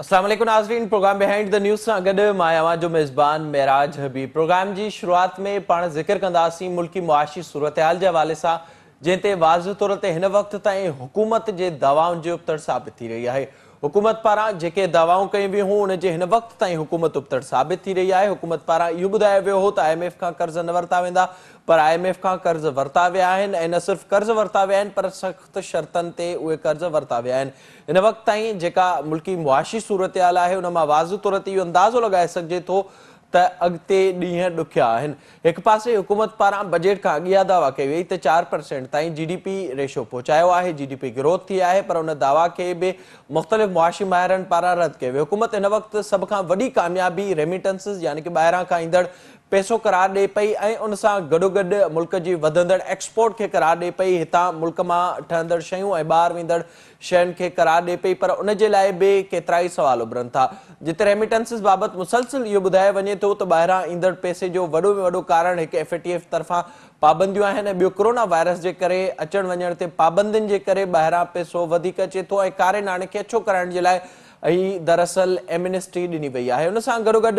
अस्सलाम वालेकुम नाज़रीन, प्रोग्राम बिहाइंड द न्यूज़ सां गॾु मां अवां जो मेज़बान मेराज हबीब। प्रोग्राम जी शुरुआत में पाण ज़िक्र कंदासीं मुल्की मुआशी सूरतहाल जे हवाले सां, जंहिं ते वाज़ तौर ते हिन वक़्त ताईं हुकूमत जे दावाउनि जो उबतड़ साबित थी रही आहे। हुकूमत पारां जेके दावाऊं कयूं वियूं हुयूं, उन जे हिन वक़्त ताईं हुकूमत उबतड़ साबित थी रही आहे। हुकूमत पारां इहो ॿुधायो वियो हो त IMF खां कर्ज़ न वरिता वेंदा, पर IMF खां कर्ज़ वरिता विया आहिनि ऐं न सिर्फ़ कर्ज़ वरिता विया आहिनि, पर सख़्त शर्तनि ते उहे कर्ज़ वरिता विया आहिनि। हिन वक़्त ताईं जेका मुल्की मुआशी सूरतहाल आहे, उन मां वाज़ तौर ते इहो अंदाज़ो लॻाए सघिजे थो त अॻिते ॾींहं ॾुखिया आहिनि। हिकु पासे हुकूमत पारां बजट खां अॻियां दावा कई वई त 4% ताईं GDP रेशो पहुचायो आहे, GDP ग्रोथ थी आहे, पर उन दावा खे बि मुख़्तलिफ़ मुआशी माहिरनि पारां रद्द कयो वियो। हुकूमत हिन वक़्तु सभ खां वॾी कामयाबी रेमिटेंसिस यानी कि ॿाहिरां खां ईंदड़ पैसो करार ॾिए पई ऐं उन सां गॾोगॾु मुल्क जी वधंदड़ एक्सपोर्ट खे करार ॾिए पई, हितां मुल्क मां ठहंदड़ शयूं ऐं ॿाहिरि वेंदड़ शयुनि खे करार ॾिए पई, पर उन जे लाइ बि केतिरा ई सवाल उभरनि था। जिते रेमिटेंसिस बाबति मुसलसिल इहो ॿुधायो वञे थो त ॿाहिरां ईंदड़ पैसे जो वॾो में वॾो कारण हिकु FATF तरफ़ां पाबंदियूं आहिनि ऐं ॿियो कोरोना वायरस जे करे अचण वञण ते पाबंदियुनि जे करे ॿाहिरां पैसो वधीक अचे थो ऐं कारे नाणे खे अछो कराइण जे लाइ ही दरअसल एमनेस्टी ॾिनी वई आहे। उन सां गॾोगॾु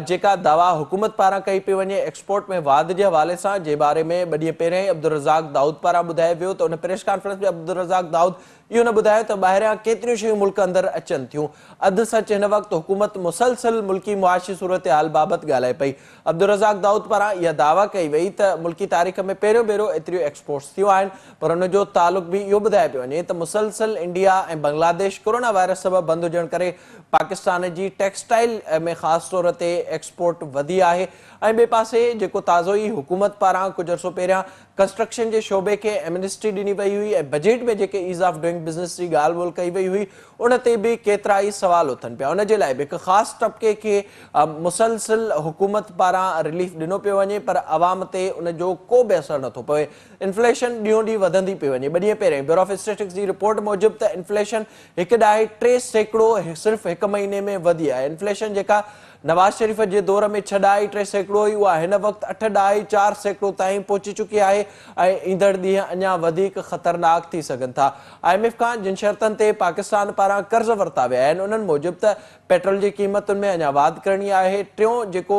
जेका दावा हुकूमत पारां कई पई वञे एक्सपोर्ट में वाध जे हवाले सां, जे बारे में ॿ ॾींहं पहिरियों ई अब्दुल रज़ाक दाऊद पारां ॿुधायो वियो त उन प्रेस कॉन्फ्रेंस में अब्दुल रज़ाक दाऊद इहो न ॿुधायो त ॿाहिरियां केतिरियूं शयूं मुल्क अंदरि अचनि थियूं। अधु सच हिन वक़्तु हुकूमत मुसलसिल मुल्की मुआशी सूरतहाल बाबति ॻाल्हाए पई। अब्दुल रज़ाक दाऊद पारां इहा दावा कई वई त मुल्की तारीख़ में पहिरियों भेरो एतिरियूं एक्सपोर्ट्स थियूं आहिनि, पर उन जो तालुक बि इहो ॿुधायो पियो वञे त मुसलसिल इंडिया ऐं बांग्लादेश कोरोना वायरस सबबि बंदि हुजण करे पाकिस्तान जी टेक्सटाइल में ख़ासि तौर ते एक्सपोर्ट वधी आहे। ऐं ॿिए पासे जेको ताज़ो ई हुकूमत पारां कुझु अर्सो पहिरियां कंस्ट्रक्शन जे शोबे खे एमनेस्टी ॾिनी वई हुई ऐं बजट में जेके ईज़ ऑफ डूइंग बिज़नेस जी ॻाल्हि ॿोल कई वई हुई, उन ते बि केतिरा ई सवाल उथनि पिया। उन जे लाइ बि हिकु ख़ासि तबिके खे मुसलसिल हुकूमत पारां रिलीफ ॾिनो पियो वञे, पर अवाम ते उन जो को बि असरु नथो पवे। इन्फ्लेशन ॾींहों ॾींहुं वधंदी पई वञे। ॿ ॾींहं पहिरियों ब्यूरो ऑफ स्टैटिस्टिक्स जी रिपोर्ट मूजिबि त इन्फ्लेशन 1.3% सिर्फ़ु हिकु महीने में वधी आहे। इन्फ्लेशन जेका नवाज़ शरीफ़ जे दौर में 6.3% हुई, उहा हिन वक़्तु 8.4% ताईं पहुची चुकी आहे ऐं ईंदड़ ॾींहं अञा वधीक ख़तरनाक थी सघनि था। IMF खां जिन शर्तनि ते पाकिस्तान पारां कर्ज़ वरिता विया आहिनि, उन्हनि मूजिबि त पेट्रोल जी क़ीमतुनि में अञा वाध करणी आहे। टियों जेको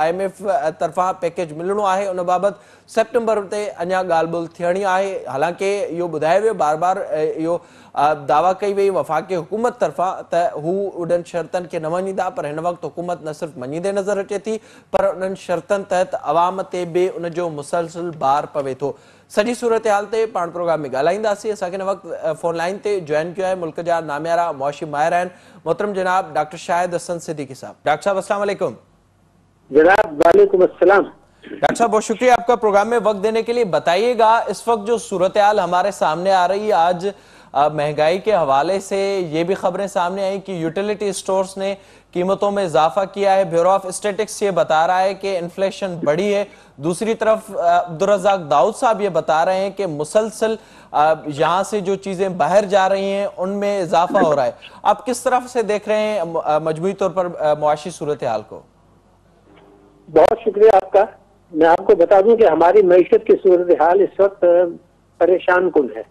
IMF तरफ़ां पैकेज मिलणो आहे, उन बाबति सेप्टेंबर ते अञा ॻाल्हि ॿोल थियणी आहे। हालांकि इहो ॿुधायो वियो बार बार, इहो दावा कई वई वफ़ाक़ी हुकूमत तरफ़ां त हू उन्हनि शर्तनि खे न मञींदा, पर हिन वक़्तु हुकूमत न सिर्फ़ु मञींदे नज़र अचे थी, पर उन्हनि शर्तनि तहत अवाम ते बि उन जो मुसलसिल बार पवे थो। सॼी सूरतहाल ते पाण प्रोग्राम में ॻाल्हाईंदासीं। असांखे हिन वक़्तु फ़ोन लाइन ते जॉइन कयो आहे मुल्क जा नामियारा मुआशी माहिर आहिनि मोहतरम जनाब डॉक्टर शाहिद हसन सिद्दीकी साहब। डॉक्टर साहब अस्सलाम वालेकुम। जनाब वालेकुम अस्सलाम। डॉक्टर साहब बहुत शुक्रिया आपका प्रोग्राम में वक्त देने के लिए। बताइएगा इस वक्त जो सूरतहाल हमारे सामने आ रही है, आज महंगाई के हवाले से ये भी खबरें सामने आई कि यूटिलिटी स्टोर्स ने कीमतों में इजाफा किया है। ब्यूरो ऑफ स्टैटिस्टिक्स ये बता रहा है कि इन्फ्लेशन बढ़ी है। दूसरी तरफ अब्दुल रज़ाक दाऊद साहब ये बता रहे हैं कि मुसलसल यहाँ से जो चीजें बाहर जा रही हैं उनमें इजाफा हो रहा है। आप किस तरफ से देख रहे हैं मजमूई तौर पर मुआशी सूरतहाल को? बहुत शुक्रिया आपका। मैं आपको बता दूं कि हमारी मईशत की सूरत हाल इस वक्त परेशान कुन है।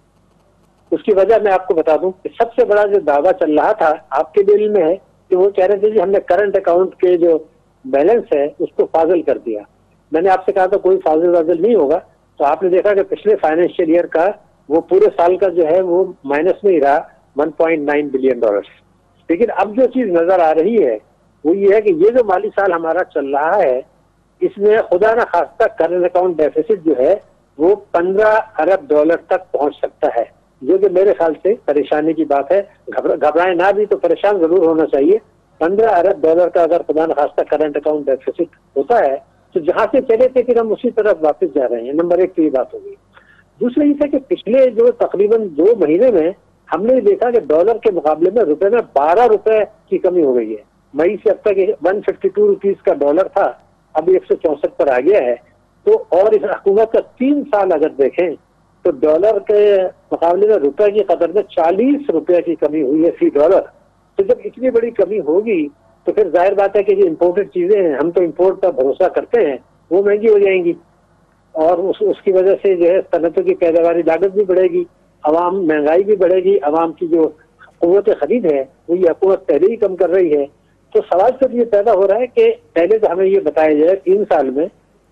उसकी वजह मैं आपको बता दूं कि सबसे बड़ा जो दावा चल रहा था आपके दिल में है कि वो कह रहे थे कि हमने करंट अकाउंट के जो बैलेंस है उसको फाजिल कर दिया। मैंने आपसे कहा था कोई फाजिल वाजिल नहीं होगा, तो आपने देखा कि पिछले फाइनेंशियल ईयर का वो पूरे साल का जो है वो माइनस में ही रहा, $1.9 बिलियन। लेकिन अब जो चीज नजर आ रही है वो ये है कि ये जो माली साल हमारा चल रहा है, इसमें खुदा न खास्ता करंट अकाउंट डेफिसिट जो है वो $15 अरब तक पहुंच सकता है, जो कि मेरे ख्याल से परेशानी की बात है। घबराए ना भी तो परेशान जरूर होना चाहिए। $15 अरब का अगर खुदा न खास्ता करंट अकाउंट डेफिसिट होता है तो जहां से चले थे फिर हम उसी तरफ वापस जा रहे हैं। नंबर एक तो ये बात होगी। दूसरा ये था कि पिछले जो तकरीबन 2 महीने में हमने देखा कि डॉलर के मुकाबले में रुपए में 12 रुपए की कमी हो गई है। मई से अब तक 152 रुपीज का डॉलर था, अब 164 पर आ गया है। तो और इस हुकूमत का 3 साल अगर देखें तो डॉलर के मुकाबले में रुपए की कदर में 40 रुपए की कमी हुई है फी डॉलर। तो जब इतनी बड़ी कमी होगी तो फिर जाहिर बात है कि जो इम्पोर्टेड चीजें हैं, हम तो इम्पोर्ट पर भरोसा करते हैं, वो महंगी हो जाएंगी और उसकी वजह से जो है सनतों की पैदावारी लागत भी बढ़ेगी, आवाम महंगाई भी बढ़ेगी, आवाम की जो قوت خرید ہے وہ یہ حکومت پہلے ہی کم کر رہی ہے. تو سوال صرف یہ پیدا ہو رہا ہے کہ پہلے تو ہمیں یہ بتایا جائے 3 سال میں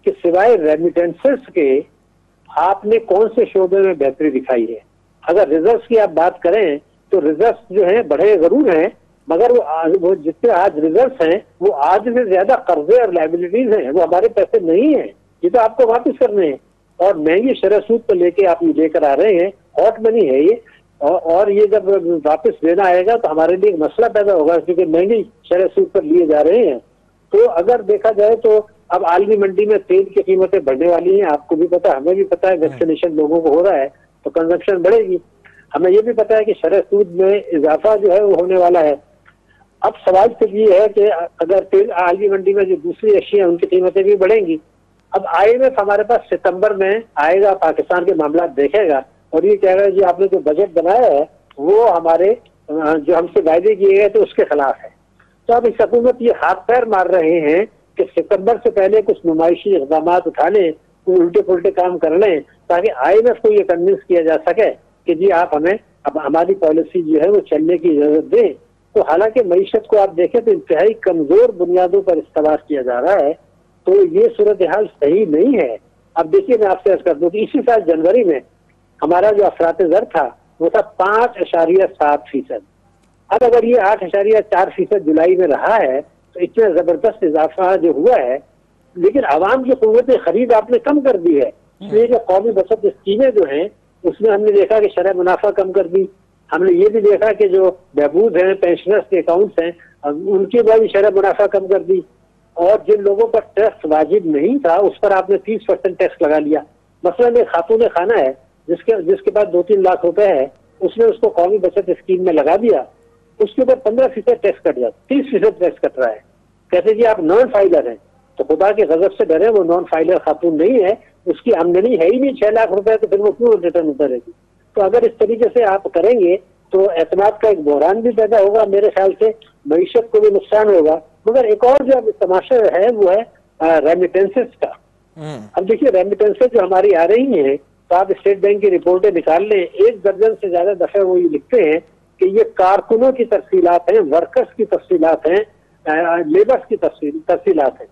کہ سوائے ریمیٹنسز کے آپ نے کون سے شعبے میں بہتری دکھائی ہے. اگر ریزروز کی آپ بات کریں تو ریزروز جو ہیں بڑے ضرور ہیں، مگر وہ جتنے آج ریزروز ہیں وہ آج سے زیادہ قرضے اور لائبلٹیز ہیں، وہ ہمارے پیسے نہیں ہیں، یہ تو آپ کو واپس کرنے ہیں. اور مہنگی شرح سود کو لے کے آپ یہ لے کر آ رہے ہیں، ہاٹ منی ہے یہ، اور یہ جب واپس دینا آئے گا تو ہمارے لیے ایک مسئلہ پیدا ہوگا کیونکہ مہنگی شرح سود پر لیے جا رہے ہیں. تو اگر دیکھا جائے تو اب عالمی منڈی میں تیل کی قیمتیں بڑھنے والی ہیں، آپ کو بھی پتا، ہمیں بھی پتا ہے، ویکسینیشن لوگوں کو ہو رہا ہے تو کنزمپشن بڑھے گی. ہمیں یہ بھی پتا ہے کہ شرح سود میں اضافہ جو ہے وہ ہونے والا ہے. اب سوال صرف یہ ہے کہ اگر تیل عالمی منڈی میں جو دوسری اشیاء ان کی قیمتیں بھی بڑھیں گی. اب IMF ہمارے پاس ستمبر میں آئے گا، پاکستان کے معاملات دیکھے گا اور یہ کہہ رہا ہے جی آپ نے جو بجٹ بنایا ہے وہ ہمارے جو ہم سے وعدے کیے گئے تو اس کے خلاف ہے. تو اب اس حکومت یہ ہاتھ پیر مار رہے ہیں کہ ستمبر سے پہلے کچھ نمائشی اقدامات اٹھا لیں، الٹے پلٹے کام کر لیں تاکہ IMF کو یہ کنونس کیا جا سکے کہ جی آپ ہمیں اب ہماری پالیسی جو ہے وہ چلنے کی اجازت دیں. تو حالانکہ معیشت کو آپ دیکھیں تو انتہائی کمزور بنیادوں پر استوار کیا جا رہا ہے، تو یہ صورتحال صحیح نہیں ہے. اب دیکھیے میں آپ سے عرض کر دوں کہ اسی سال جنوری میں ہمارا جو افراط زر تھا وہ تھا 5.7%. اب اگر یہ 8.4% جولائی میں رہا ہے تو اتنا زبردست اضافہ جو ہوا ہے، لیکن عوام کی قوت خرید آپ نے کم کر دی ہے. اس لیے کہ قومی بچت اسکیمیں جو ہیں اس میں ہم نے دیکھا کہ شرح منافع کم کر دی. ہم نے یہ بھی دیکھا کہ جو بہبود ہیں، پینشنرز کے اکاؤنٹس ہیں، ان کی بھی شرح منافع کم کر دی. اور جن لوگوں پر ٹیکس واجب نہیں تھا اس پر آپ نے 30% ٹیکس لگا لیا. مثلاً ایک خاتون خانہ ہے جس کے پاس 2-3 لاکھ روپے ہے، اس نے اس کو قومی بچت اسکیم میں لگا دیا، اس کے اوپر 15% ٹیکس کٹ جاتا، 30% ٹیکس کٹ رہا ہے. کہتے جی آپ نان فائلر ہیں، تو خدا کے غضب سے ڈرے، وہ نان فائلر خاتون نہیں ہے، اس کی آمدنی ہے ہی نہیں 6 لاکھ روپے، تو پھر وہ کیوں ریٹرن اترے گی. تو اگر اس طریقے سے آپ کریں گے تو اعتماد کا ایک بحران بھی پیدا ہوگا، میرے خیال سے معیشت کو بھی نقصان ہوگا. مگر ایک اور جو تماشا ہے وہ ہے ریمیٹنسز کا. اب دیکھیے ریمیٹنسز جو ہماری آ رہی ہیں تو آپ اسٹیٹ بینک کی رپورٹیں نکال لیں، 1 درجن سے زیادہ دفعہ وہ یہ لکھتے ہیں کہ یہ کارکنوں کی تفصیلات ہیں، ورکرز کی تفصیلات ہیں، لیبرز کی تفصیلات ہیں.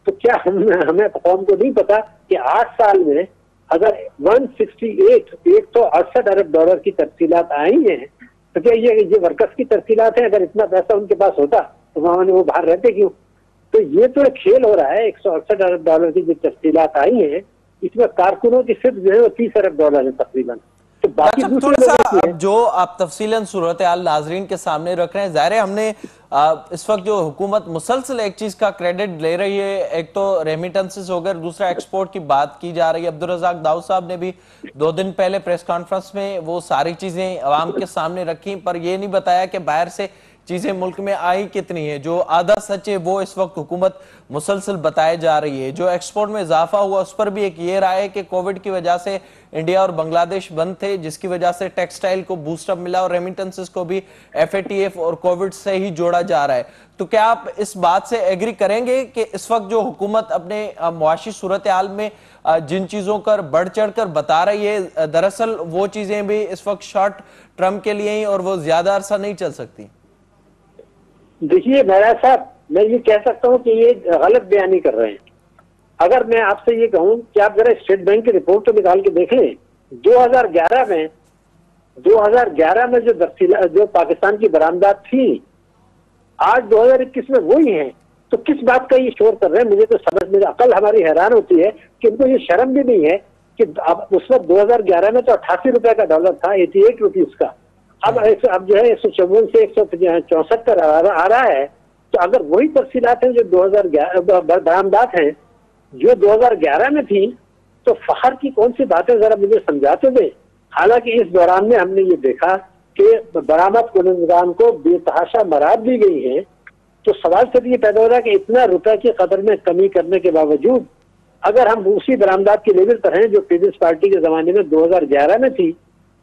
تو کیا ہمیں قوم کو نہیں پتا کہ 8 سال میں اگر 168 ارب ڈالر کی تفصیلات آئی ہیں تو کیا یہ ورکرز کی تفصیلات ہیں؟ اگر اتنا پیسہ ان کے پاس ہوتا تو وہ باہر رہتے کیوں؟ تو یہ تو ایک کھیل ہو رہا ہے. 168 ارب ڈالر کی جو تفصیلات آئی ہیں اس میں کارکنوں کی صرف جو ہے وہ 30 ارب ڈالر ہے تقریباً. تو باقی تھوڑا سا اب جو آپ تفصیلاً صورتحال ناظرین کے سامنے رکھ رہے ہیں، ظاہر ہے ہم نے اس وقت جو حکومت مسلسل ایک چیز کا کریڈٹ لے رہی ہے، ایک تو ریمیٹنسز ہو گئے، دوسرا ایکسپورٹ کی بات کی جا رہی ہے. عبدالرزاق داؤد صاحب نے بھی 2 دن پہلے پریس کانفرنس میں وہ ساری چیزیں عوام کے سامنے رکھی، پر یہ نہیں بتایا کہ باہر سے چیزیں ملک میں آئی کتنی ہیں. جو آدھا سچ ہے وہ اس وقت حکومت مسلسل بتائے جا رہی ہے. جو ایکسپورٹ میں اضافہ ہوا اس پر بھی ایک یہ رائے ہے کہ کووڈ کی وجہ سے انڈیا اور بنگلہ دیش بند تھے، جس کی وجہ سے ٹیکسٹائل کو بوسٹ اپ ملا، اور ریمیٹنسز کو بھی FATF اور کووڈ سے ہی جوڑا جا رہا ہے. تو کیا آپ اس بات سے ایگری کریں گے کہ اس وقت جو حکومت اپنے معاشی صورتحال میں جن چیزوں پر بڑھ چڑھ کر بتا رہی ہے، دراصل وہ چیزیں بھی اس وقت شارٹ ٹرم کے لیے ہی اور وہ زیادہ عرصہ نہیں چل سکتی؟ دیکھیے مہراج صاحب، میں یہ کہہ سکتا ہوں کہ یہ غلط بیانی کر رہے ہیں. اگر میں آپ سے یہ کہوں کہ آپ ذرا اسٹیٹ بینک کی رپورٹ تو نکال کے دیکھ لیں، 2011 میں جو پاکستان کی برآمدات تھی آج 2021 میں وہی ہیں. تو کس بات کا یہ شور کر رہے ہیں؟ مجھے تو سمجھ میں عقل ہماری حیران ہوتی ہے کہ ان کو یہ شرم بھی نہیں ہے کہ اس وقت 2011 میں تو 88 روپے کا ڈالر تھا، 88 روپیز کا، اب جو ہے 154 سے 164 پر آ رہا ہے. تو اگر وہی تفصیلات ہیں جو 2011 برآمدات ہیں جو 2011 میں تھی تو فخر کی کون سی باتیں ذرا مجھے سمجھاتے دیں. حالانکہ اس دوران میں ہم نے یہ دیکھا کہ برآمد کنندگان کو بے تحاشا مراد دی گئی ہیں. تو سوال صرف یہ پیدا ہو رہا ہے کہ اتنا روپے کی قدر میں کمی کرنے کے باوجود اگر ہم اسی برآمدات کے لیول پر ہیں جو پیپلز پارٹی کے زمانے میں 2011 میں تھی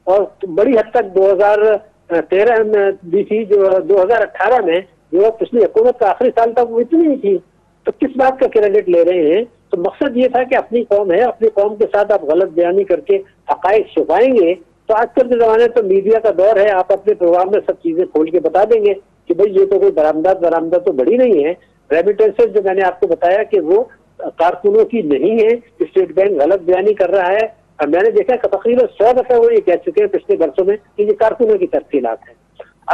اور بڑی حد تک 2013 میں بھی تھی، جو 2018 میں جو پچھلی حکومت کا آخری سال تھا وہ اتنی ہی تھی، تو کس بات کا کریڈٹ لے رہے ہیں؟ تو مقصد یہ تھا کہ اپنی قوم ہے، اپنی قوم کے ساتھ آپ غلط بیانی کر کے حقائق چھپائیں گے تو آج کل کے زمانے تو میڈیا کا دور ہے, آپ اپنے پروگرام میں سب چیزیں کھول کے بتا دیں گے کہ بھئی یہ تو کوئی برآمدات تو بڑی نہیں ہے. ریمیٹنسز جو میں نے آپ کو بتایا کہ وہ کارکنوں کی نہیں ہے, اسٹیٹ بینک غلط بیانی کر رہا ہے. اور میں نے دیکھا کہ تقریباً 100 دفعہ وہ یہ کہہ چکے ہیں پچھلے برسوں میں کہ یہ کارکنوں کی تفصیلات ہیں.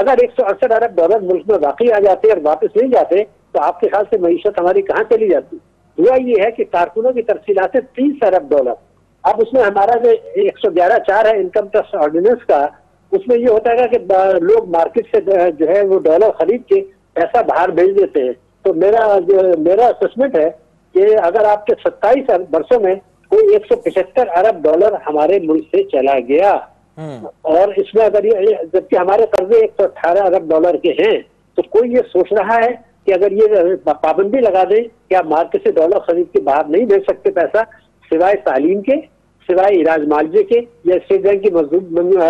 اگر 168 ارب ڈالر ملک میں واقعی آ جاتے اور واپس نہیں جاتے تو آپ کے خیال سے معیشت ہماری کہاں چلی جاتی؟ ہوا یہ ہے کہ کارکنوں کی تفصیلات ہے 30 ارب ڈالر. اب اس میں ہمارا جو 111(4) ہے انکم ٹیکس آرڈیننس کا, اس میں یہ ہوتا ہے کہ لوگ مارکیٹ سے جو ہے وہ ڈالر خرید کے پیسہ باہر بھیج دیتے ہیں. تو میرا اسسمنٹ ہے کہ اگر آپ کے 27 برسوں میں کوئی 175 ارب ڈالر ہمارے ملک سے چلا گیا, اور اس میں اگر یہ جبکہ ہمارے قرضے 118 ارب ڈالر کے ہیں, تو کوئی یہ سوچ رہا ہے کہ اگر یہ پابندی لگا دیں کہ آپ مارکیٹ سے ڈالر خرید کے باہر نہیں بھیج سکتے پیسہ سوائے تعلیم کے, سوائے علاج معالجے کے یا اسٹیٹ بینک کی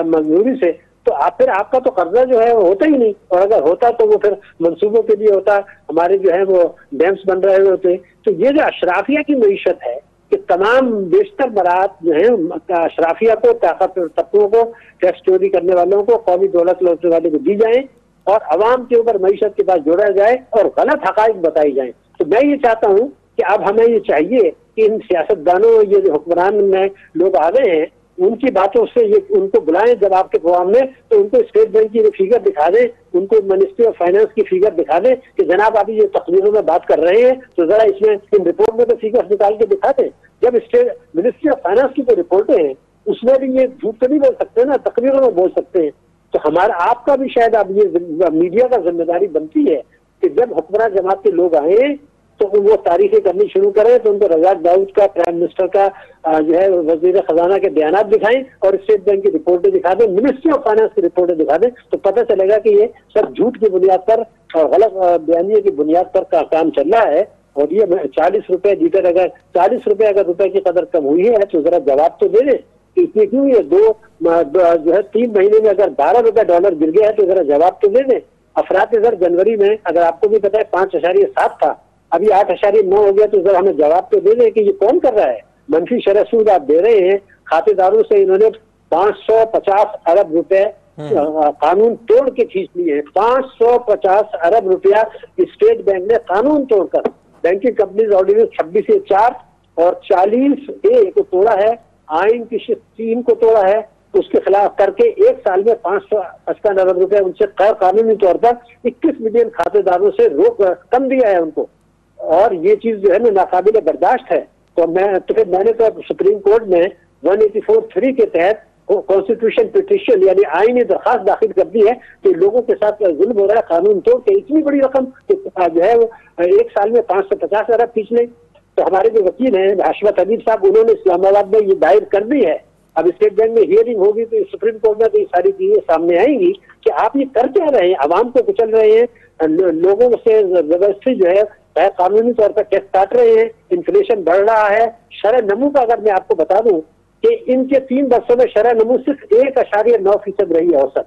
منظوری سے, تو پھر آپ کا تو قرضہ جو ہے وہ ہوتا ہی نہیں. اور اگر ہوتا تو وہ پھر منصوبوں کے لیے ہوتا, ہمارے جو ہے وہ ڈیمس بن رہے ہوتے. تو یہ جو اشرافیہ کی معیشت ہے کہ تمام بیشتر برات جو ہیں اشرافیہ کو, طاقت طبقوں کو, ٹیکس چوری کرنے والوں کو, قومی دولت لوٹنے والے کو دی جائیں اور عوام کے اوپر معیشت کے پاس جوڑا جائے اور غلط حقائق بتائی جائیں. تو میں یہ چاہتا ہوں کہ اب ہمیں یہ چاہیے کہ ان سیاستدانوں, یہ جو حکمران میں لوگ آ گئے ہیں, ان کی باتوں سے یہ ان کو بلائیں جب آپ کے پروگرام میں, تو ان کو اسٹیٹ بینک کی فیگر دکھا دیں, ان کو منسٹری آف فائنانس کی فیگر دکھا دیں کہ جناب آپ یہ تقریروں میں بات کر رہے ہیں تو ذرا اس میں ان رپورٹ میں تو فیگر نکال کے دکھا دیں. جب منسٹری آف فائنانس کی جو رپورٹیں ہیں اس میں بھی یہ جھوٹ تو نہیں بول سکتے نا, تقریروں میں بول سکتے ہیں. تو ہمارا آپ کا بھی شاید اب یہ میڈیا کا ذمہ داری بنتی ہے کہ جب حکمراں جماعت کے لوگ آئیں تو وہ تاریخیں کرنی شروع کریں تو ان کو رزاق داؤد کا, پرائم منسٹر کا, جو ہے وزیر خزانہ کے بیانات دکھائیں اور اسٹیٹ بینک کی رپورٹیں دکھا دیں, منسٹری آف فائنانس کی رپورٹیں دکھا دیں, تو پتہ چلے گا کہ یہ سب جھوٹ کی بنیاد پر اور غلط بیانیے کی بنیاد پر کا کام چل رہا ہے. اور یہ 40 روپے لیٹر, اگر 40 روپے اگر روپے کی قدر کم ہوئی ہے تو ذرا جواب تو دے دیں کہ اس میں کیوں یہ جو ہے 3 مہینے میں اگر 12 روپے ڈالر گر گیا ہے تو ذرا جواب تو دے دیں. افراط زر جنوری میں اگر آپ کو بھی پتا ہے 5.7 تھا, ابھی 8.9 ہو گیا, تو ذرا ہمیں جواب تو دے دیں کہ یہ کون کر رہا ہے. منفی شرح سود آپ دے رہے ہیں, کھاتے داروں سے انہوں نے 550 ارب روپے قانون توڑ کے کھینچ لیے ہیں. 550 ارب روپیہ اسٹیٹ بینک نے قانون توڑ کر بینکنگ کمپنیز آرڈیننس 26(4) اور 40(a) کو توڑا ہے, آئین کی شق 3 کو توڑا ہے, اس کے خلاف کر کے 1 سال میں 555 ارب روپے ان سے غیر قانونی طور پر 21 ملین کھاتے داروں سے کم دیا ہے ان کو. اور یہ چیز جو ہے نا ناقابل برداشت ہے. تو میں نے تو سپریم کورٹ میں 184(3) کے تحت کانسٹیٹیوشن پٹیشن یعنی آئینی درخواست داخل کر دی ہے کہ لوگوں کے ساتھ ظلم ہو رہا ہے, قانون توڑ کے اتنی بڑی رقم جو ہے وہ 1 سال میں 550 ارب کھینچ لیں. تو ہمارے جو وکیل ہیں حشمت حبیب صاحب, انہوں نے اسلام آباد میں یہ دائر کر دی ہے. اب اسٹیٹ بینک میں ہیئرنگ ہوگی تو سپریم کورٹ میں تو یہ ساری چیزیں سامنے آئیں گی کہ آپ یہ کر کیا رہے ہیں, عوام کو کچل رہے ہیں, لوگوں سے زبردستی جو ہے غیر قانونی طور پر ٹیکس کاٹ رہے ہیں, انفلیشن بڑھ رہا ہے. شرح نمو کا اگر میں آپ کو بتا دوں کہ ان کے 3 برسوں میں شرح نمو صرف 1.9% رہی ہے اوسط.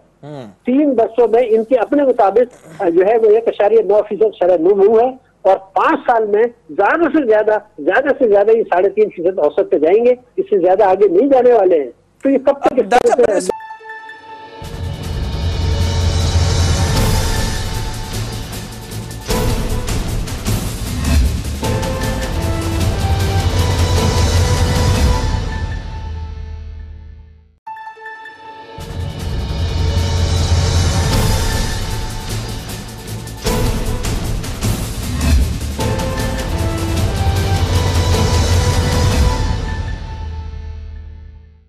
3 برسوں میں ان کے اپنے مطابق جو ہے وہ 1.9% شرح نمو ہے, اور 5 سال میں زیادہ سے زیادہ یہ 3.5% اوسط پہ جائیں گے, اس سے زیادہ آگے نہیں جانے والے ہیں. تو یہ کب تک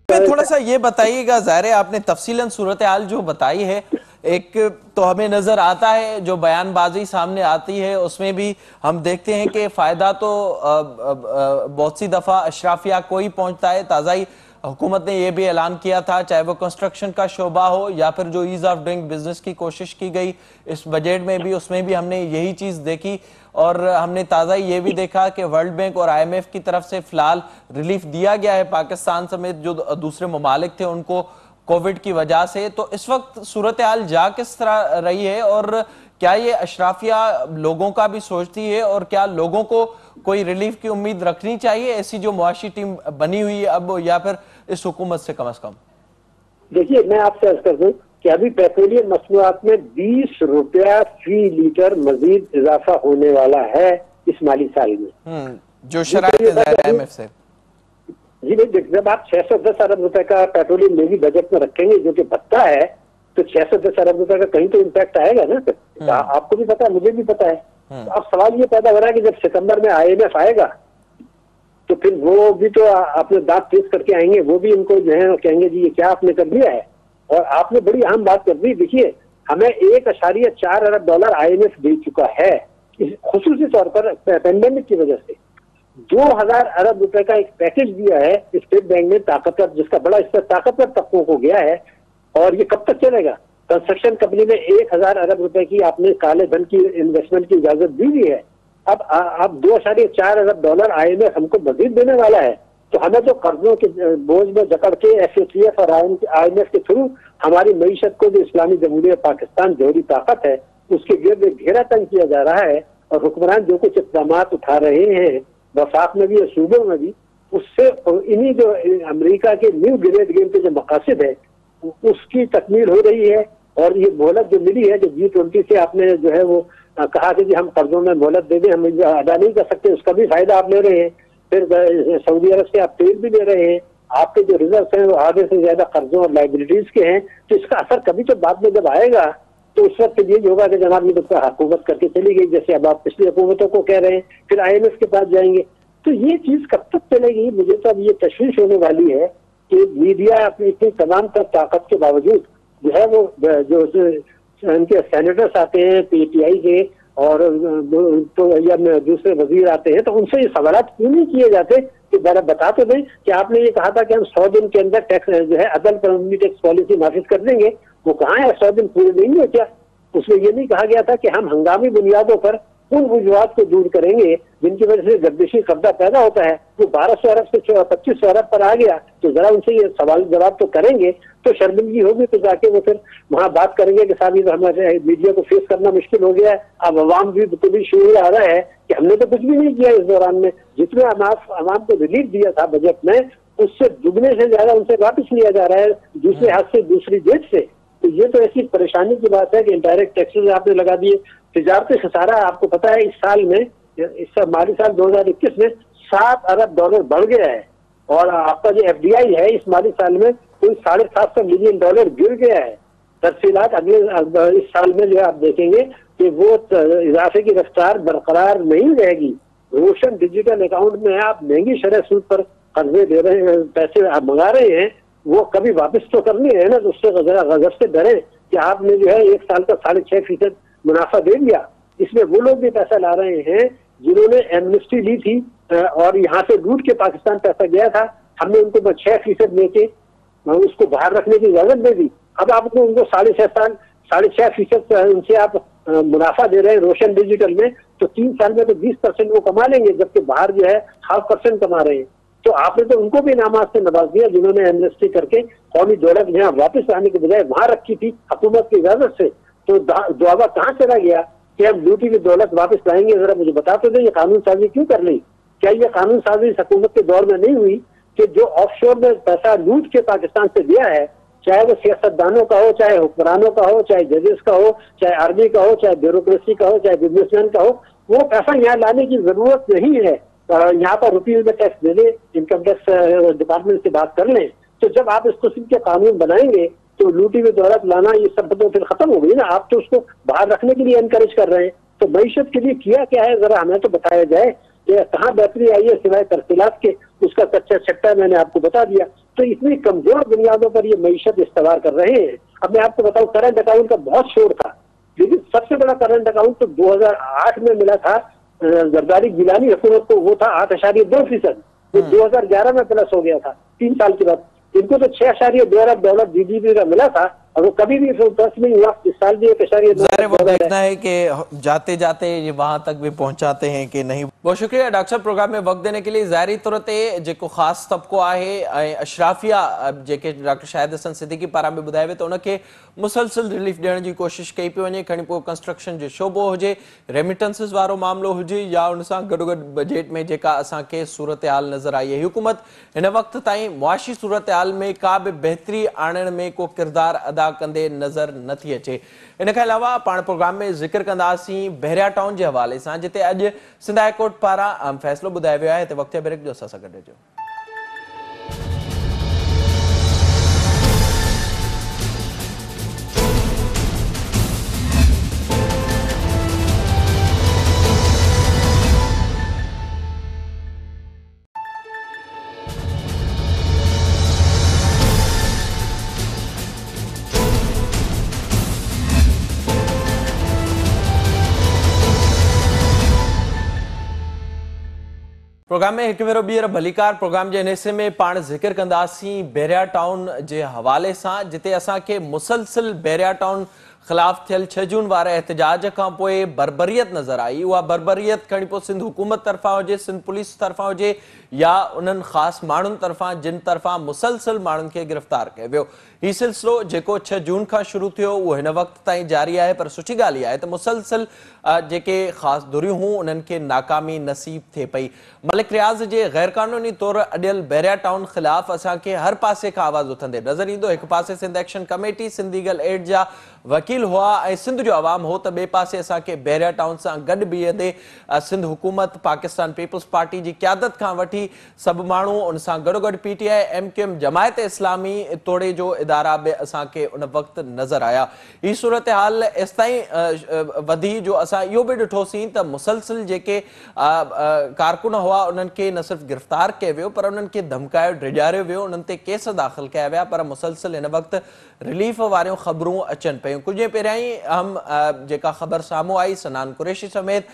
تھوڑا سا یہ بتائیے گا, ظاہر ہے آپ نے تفصیلاً صورتحال جو بتائی ہے, ایک تو ہمیں نظر آتا ہے جو بیان بازی سامنے آتی ہے اس میں بھی ہم دیکھتے ہیں کہ فائدہ تو بہت سی دفعہ اشرافیہ کو ہی پہنچتا ہے. تازہ ہی حکومت نے یہ بھی اعلان کیا تھا, چاہے وہ کنسٹرکشن کا شعبہ ہو یا پھر جو ایز آف ڈوئنگ بزنس کی کوشش کی گئی اس بجٹ میں بھی, اس میں بھی ہم نے یہی چیز دیکھی. اور ہم نے تازہ یہ بھی دیکھا کہ ورلڈ بینک اور آئی ایم ایف کی طرف سے فی الحال ریلیف دیا گیا ہے پاکستان سمیت جو دوسرے ممالک تھے ان کو کووڈ کی وجہ سے. تو اس وقت صورتحال جا کس طرح رہی ہے, اور کیا یہ اشرافیہ لوگوں کا بھی سوچتی ہے, اور کیا لوگوں کو کوئی ریلیف کی امید رکھنی چاہیے ایسی جو معاشی ٹیم بنی ہوئی ہے اب, یا پھر اس حکومت سے کم از کم؟ دیکھیے میں آپ سے عرض کر دوں کہ ابھی پیٹرولیم مصنوعات میں 20 روپیہ فی لیٹر مزید اضافہ ہونے والا ہے اس مالی سال میں، جو شرائط ظاہر ہے IMF سے۔ جی نہیں، جب آپ 610 ارب روپے کا پیٹرولیم نیوی بجٹ میں رکھیں گے جو کہ بھتہ ہے، تو 610 ارب روپے کا کہیں تو امپیکٹ آئے گا نا۔ آپ کو بھی پتا ہے، مجھے بھی پتا ہے۔ اب سوال یہ پیدا ہو رہا ہے کہ جب ستمبر میں IMF آئے گا تو پھر وہ بھی تو اپنے دانت تیز کر کے آئیں گے، وہ بھی ان کو جو ہے کہیں گے جی یہ کیا آپ نے کر دیا ہے۔ اور آپ نے بڑی اہم بات کر دی، دیکھیے ہمیں 1.4 ارب ڈالر IMF دے چکا ہے، خصوصی طور پر پینڈیمک کی وجہ سے 2000 ارب روپے کا ایک پیکج دیا ہے اسٹیٹ بینک نے طاقتور، جس کا بڑا حصہ طاقتور طبقوں کو گیا ہے۔ اور یہ کب تک چلے گا؟ کنسٹرکشن کمپنی میں 1000 ارب روپے کی آپ نے کالے دھن کی انویسٹمنٹ کی اجازت دی ہوئی ہے۔ اب 2.4 ارب ڈالر IMF ہم کو مزید دینے والا ہے، تو ہمیں تو قرضوں کے بوجھ میں جکڑ کے FATF اور IMF کے تھرو ہماری معیشت کو جو اسلامی جمہوریہ پاکستان جوہری طاقت ہے اس کے گرد گھیرا تنگ کیا جا رہا ہے، اور حکمران جو کچھ اقدامات اٹھا رہے ہیں وفاق میں بھی اور صوبوں میں بھی، اس سے انہی جو امریکہ کے نیو گریڈ گیم کے جو مقاصد ہے اس کی تکمیل ہو رہی ہے۔ اور یہ مہلت جو ملی ہے، جو G20 سے آپ نے جو ہے وہ کہا کہ جی ہم قرضوں میں مہلت دے دیں، ہم ادا نہیں کر سکتے، اس کا بھی فائدہ آپ لے رہے ہیں۔ پھر سعودی عرب سے آپ تیل بھی لے رہے ہیں، آپ کے جو ریزروز ہیں وہ آدھے سے زیادہ قرضوں اور لائبلٹیز کے ہیں، تو اس کا اثر کبھی تو بعد میں جب آئے گا تو اس وقت یہ ہوگا کہ جناب یہ تو حکومت کر کے چلی گئی، جیسے اب آپ پچھلی حکومتوں کو کہہ رہے ہیں، پھر IMF کے پاس جائیں گے۔ تو یہ چیز کب تک چلے گی؟ مجھے تو اب یہ تشویش ہونے والی ہے کہ میڈیا اپنی اتنی تمام تر طاقت کے باوجود جو ہے وہ جو ان کے سینیٹرز آتے ہیں PTI کے اور یا دوسرے وزیر آتے ہیں، تو ان سے یہ سوالات کیوں نہیں کیے جاتے کہ ذرا بتا تو دیں کہ آپ نے یہ کہا تھا کہ ہم 100 دن کے اندر ٹیکس جو ہے عدل قانونی ٹیکس پالیسی نافذ کر دیں گے، وہ کہاں ہے؟ 100 دن پورے نہیں ہوئے کیا؟ اس میں یہ نہیں کہا گیا تھا کہ ہم ہنگامی بنیادوں پر ان وجوہات کو دور کریں گے جن کی وجہ سے گردشی قبضہ پیدا ہوتا ہے؟ وہ 1200 ارب سے 2500 ارب پر آ گیا، تو ذرا ان سے یہ سوال جواب تو کریں گے تو شرمندگی ہوگی، تو جا کے وہ پھر وہاں بات کریں گے کہ صاحب یہ ہمارے میڈیا کو فیس کرنا مشکل ہو گیا ہے۔ اب عوام بھی تو بھی شعور آ رہا ہے کہ ہم نے تو کچھ بھی نہیں کیا اس دوران میں، جتنے عوام کو ریلیف دیا تھا بجٹ میں اس سے دگنے سے زیادہ ان سے واپس لیا جا رہا ہے دوسرے ہاتھ سے دوسری جیب سے۔ تو یہ تو ایسی پریشانی کی بات ہے کہ انڈائریکٹ ٹیکسز آپ نے لگا دیے، تجارتی خسارہ آپ کو پتا ہے اس سال میں، اس مالی سال 2021 میں 7 ارب ڈالر بڑھ گیا ہے، اور آپ کا جو FDI ہے اس مالی سال میں کوئی 750 ملین ڈالر گر گیا ہے۔ تفصیلات اگلے اس سال میں جو ہے آپ دیکھیں گے کہ وہ اضافے کی رفتار برقرار نہیں رہے گی۔ روشن ڈیجیٹل اکاؤنٹ میں آپ مہنگی شرح سود پر قرضے دے رہے ہیں، پیسے آپ منگا رہے ہیں، وہ کبھی واپس تو کرنی ہے نا، تو اس سے غضب سے ڈریں کہ آپ نے جو ہے ایک سال کا 6.5% منافع دے دیا۔ اس میں وہ لوگ بھی پیسہ لا رہے ہیں جنہوں نے ایمنسٹی لی تھی اور یہاں سے لوٹ کے پاکستان پیسہ گیا تھا، ہم نے ان کو 6% لے کے اس کو باہر رکھنے کی اجازت دے دی۔ اب آپ کو ان کو 6.5% ان سے آپ منافع دے رہے ہیں روشن ڈیجیٹل میں، تو 3 سال میں تو 20% وہ کما لیں گے، جبکہ باہر جو ہے 0.5% کما رہے ہیں۔ تو آپ نے تو ان کو بھی انعامات سے نواز دیا جنہوں نے ایمنسٹی کر کے قومی دولت یہاں واپس لانے کے بجائے وہاں رکھی تھی حکومت کی اجازت سے۔ تو دعویٰ کہاں چلا گیا کہ ہم لوٹی ہوئی دولت واپس لائیں گے؟ ذرا مجھے بتا تو دیں یہ قانون سازی کیوں کر لی؟ کیا یہ قانون سازی اس حکومت کے دور میں نہیں ہوئی کہ جو آف شور میں پیسہ لوٹ کے پاکستان سے دیا ہے، چاہے وہ سیاستدانوں کا ہو، چاہے حکمرانوں کا ہو، چاہے ججز کا ہو، چاہے آرمی کا ہو، چاہے بیوروکریسی کا ہو، چاہے بزنس مین کا ہو، وہ پیسہ یہاں لانے کی ضرورت نہیں ہے۔ یہاں پر روپیز میں ٹیکس دے دیں، انکم ٹیکس ڈپارٹمنٹ سے بات کر لیں۔ تو جب آپ اس قسم کے قانون بنائیں گے تو لوٹی ہوئی دولت لانا یہ سب تو پھر ختم ہو گئی نا، آپ تو اس کو باہر رکھنے کے لیے انکریج کر رہے ہیں۔ تو معیشت کے لیے کیا ہے ذرا ہمیں تو بتایا جائے کہ کہاں بہتری آئی ہے سوائے ترسیلات کے؟ اس کا کچا چھٹا میں نے آپ کو بتا دیا۔ تو اتنی کمزور بنیادوں پر یہ معیشت استوار کر رہے ہیں۔ اب میں آپ کو بتاؤں کرنٹ اکاؤنٹ کا بہت شور تھا، لیکن سب سے بڑا کرنٹ اکاؤنٹ تو 2008 میں ملا تھا زرداری گیلانی حکومت کو، وہ تھا 8.2%، وہ 2011 میں پلس ہو گیا تھا 3 سال کے بعد۔ ان کو تو 6.2 ارب ڈالر GDP کا ملا تھا، और वो कभी भी 10 में हुआ, इस साल भी एक इशारे ज़ाहिर है वो देखना है कि जाते जाते ये वहां तक भी पहुंचाते हैं कि नहीं। बहुत शुक्रिया डॉक्टर साहब प्रोग्राम में वक्त देने के लिए। ज़ाहिरी तौर ते जेको ख़ास तबको आहे अशराफिया जेके डॉक्टर शाहिद हसन सिद्दीकी पारां बि ॿुधाए तो उनखे मुसलसल रिलीफ ॾियण जी कोशिश कई पई वञे, खणी पोइ कंस्ट्रक्शन जो शोबो हुजे, रेमिटेंसिस वारो मामलो हुजे या उन सां गॾोगॾु बजट में जेका असांखे सूरत हाल नज़र आई आहे। हुकूमत हिन वक्त ताईं मुआशी सूरत हाल में का बि बहितरी आणण में को किरदार अदा कंदे नज़र नथी अचे। इन खां अलावा पाण प्रोग्राम में ज़िक्र कंदासीं बहरिया टाउन जे हवाले सां, जिते अॼु सिंध हाई कोर्ट पारां अहम फ़ैसिलो ॿुधायो वियो आहे। हिते वक़्ति ब्रेक जो असां सां गॾु हुजो। प्रोग्राम में एक भेरो ॿीहर भलीकार प्रोग्राम जे हिस्से में पाण ज़िक्र कंदासीं बहरिया टाउन जे हवाले सां, जिते असांखे मुसलसिल बहरिया टाउन ख़िलाफ़ थियल 6 जून वारे एहतजाज खां पोइ बर्बरियत नज़र आई। उहा बर्बरियत खणी पोइ सिंध हुकूमत तरफ़ां हुजे, सिंध पुलिस तरफ़ां हुजे या उन्हनि ख़ासि माण्हुनि तरफ़ां जिन तरफ़ां मुसलसिल माण्हुनि खे गिरफ़्तार कयो वियो। हीउ सिलसिलो जेको 6 जून खां शुरू थियो उहो हिन वक़्त ताईं जारी आहे, पर सुठी ॻाल्हि इहा आहे त मुसलसिल जेके ख़ासि धुरियूं हूं उन्हनि खे नाकामी नसीब थिए पई। मलिक रियाज़ जे गैर क़ानूनी तौर अॾियल बहरिया टाउन ख़िलाफ़ असांखे हर पासे खां आवाज़ उथंदे नज़र ईंदो। हिकु पासे Sindh action committee, Sindh legal aid जा वकील हुआ ऐं सिंध जो अवाम हो, त ॿिए पासे असांखे बहरिया टाउन सां गॾु बीहंदे सिंध हुकूमत, पाकिस्तान पीपल्स पार्टी जी क़यादत खां वठी सभु माण्हू, उन सां गॾोगॾु PTI, MQM, जमायत इस्लामी तोड़े जो इदारा बि असांखे उन वक़्तु नज़र आया। हीअ सूरत हाल एसि ताईं वधी जो असां इहो बि ॾिठोसीं त मुसलसिल जेके कारकुन हुआ उन्हनि खे न सिर्फ़ु गिरफ़्तार कयो वियो, पर उन्हनि खे धमकायो, ड्रिॼारियो वियो, उन्हनि ते केस दाख़िल कया विया। पर मुसलसिल हिन वक़्तु रिलीफ वारियूं ख़बरूं अचनि पियूं। कुझु ॾींहं पहिरियां ई अहम जेका ख़बर साम्हूं आई, सनान कुरैशी समेत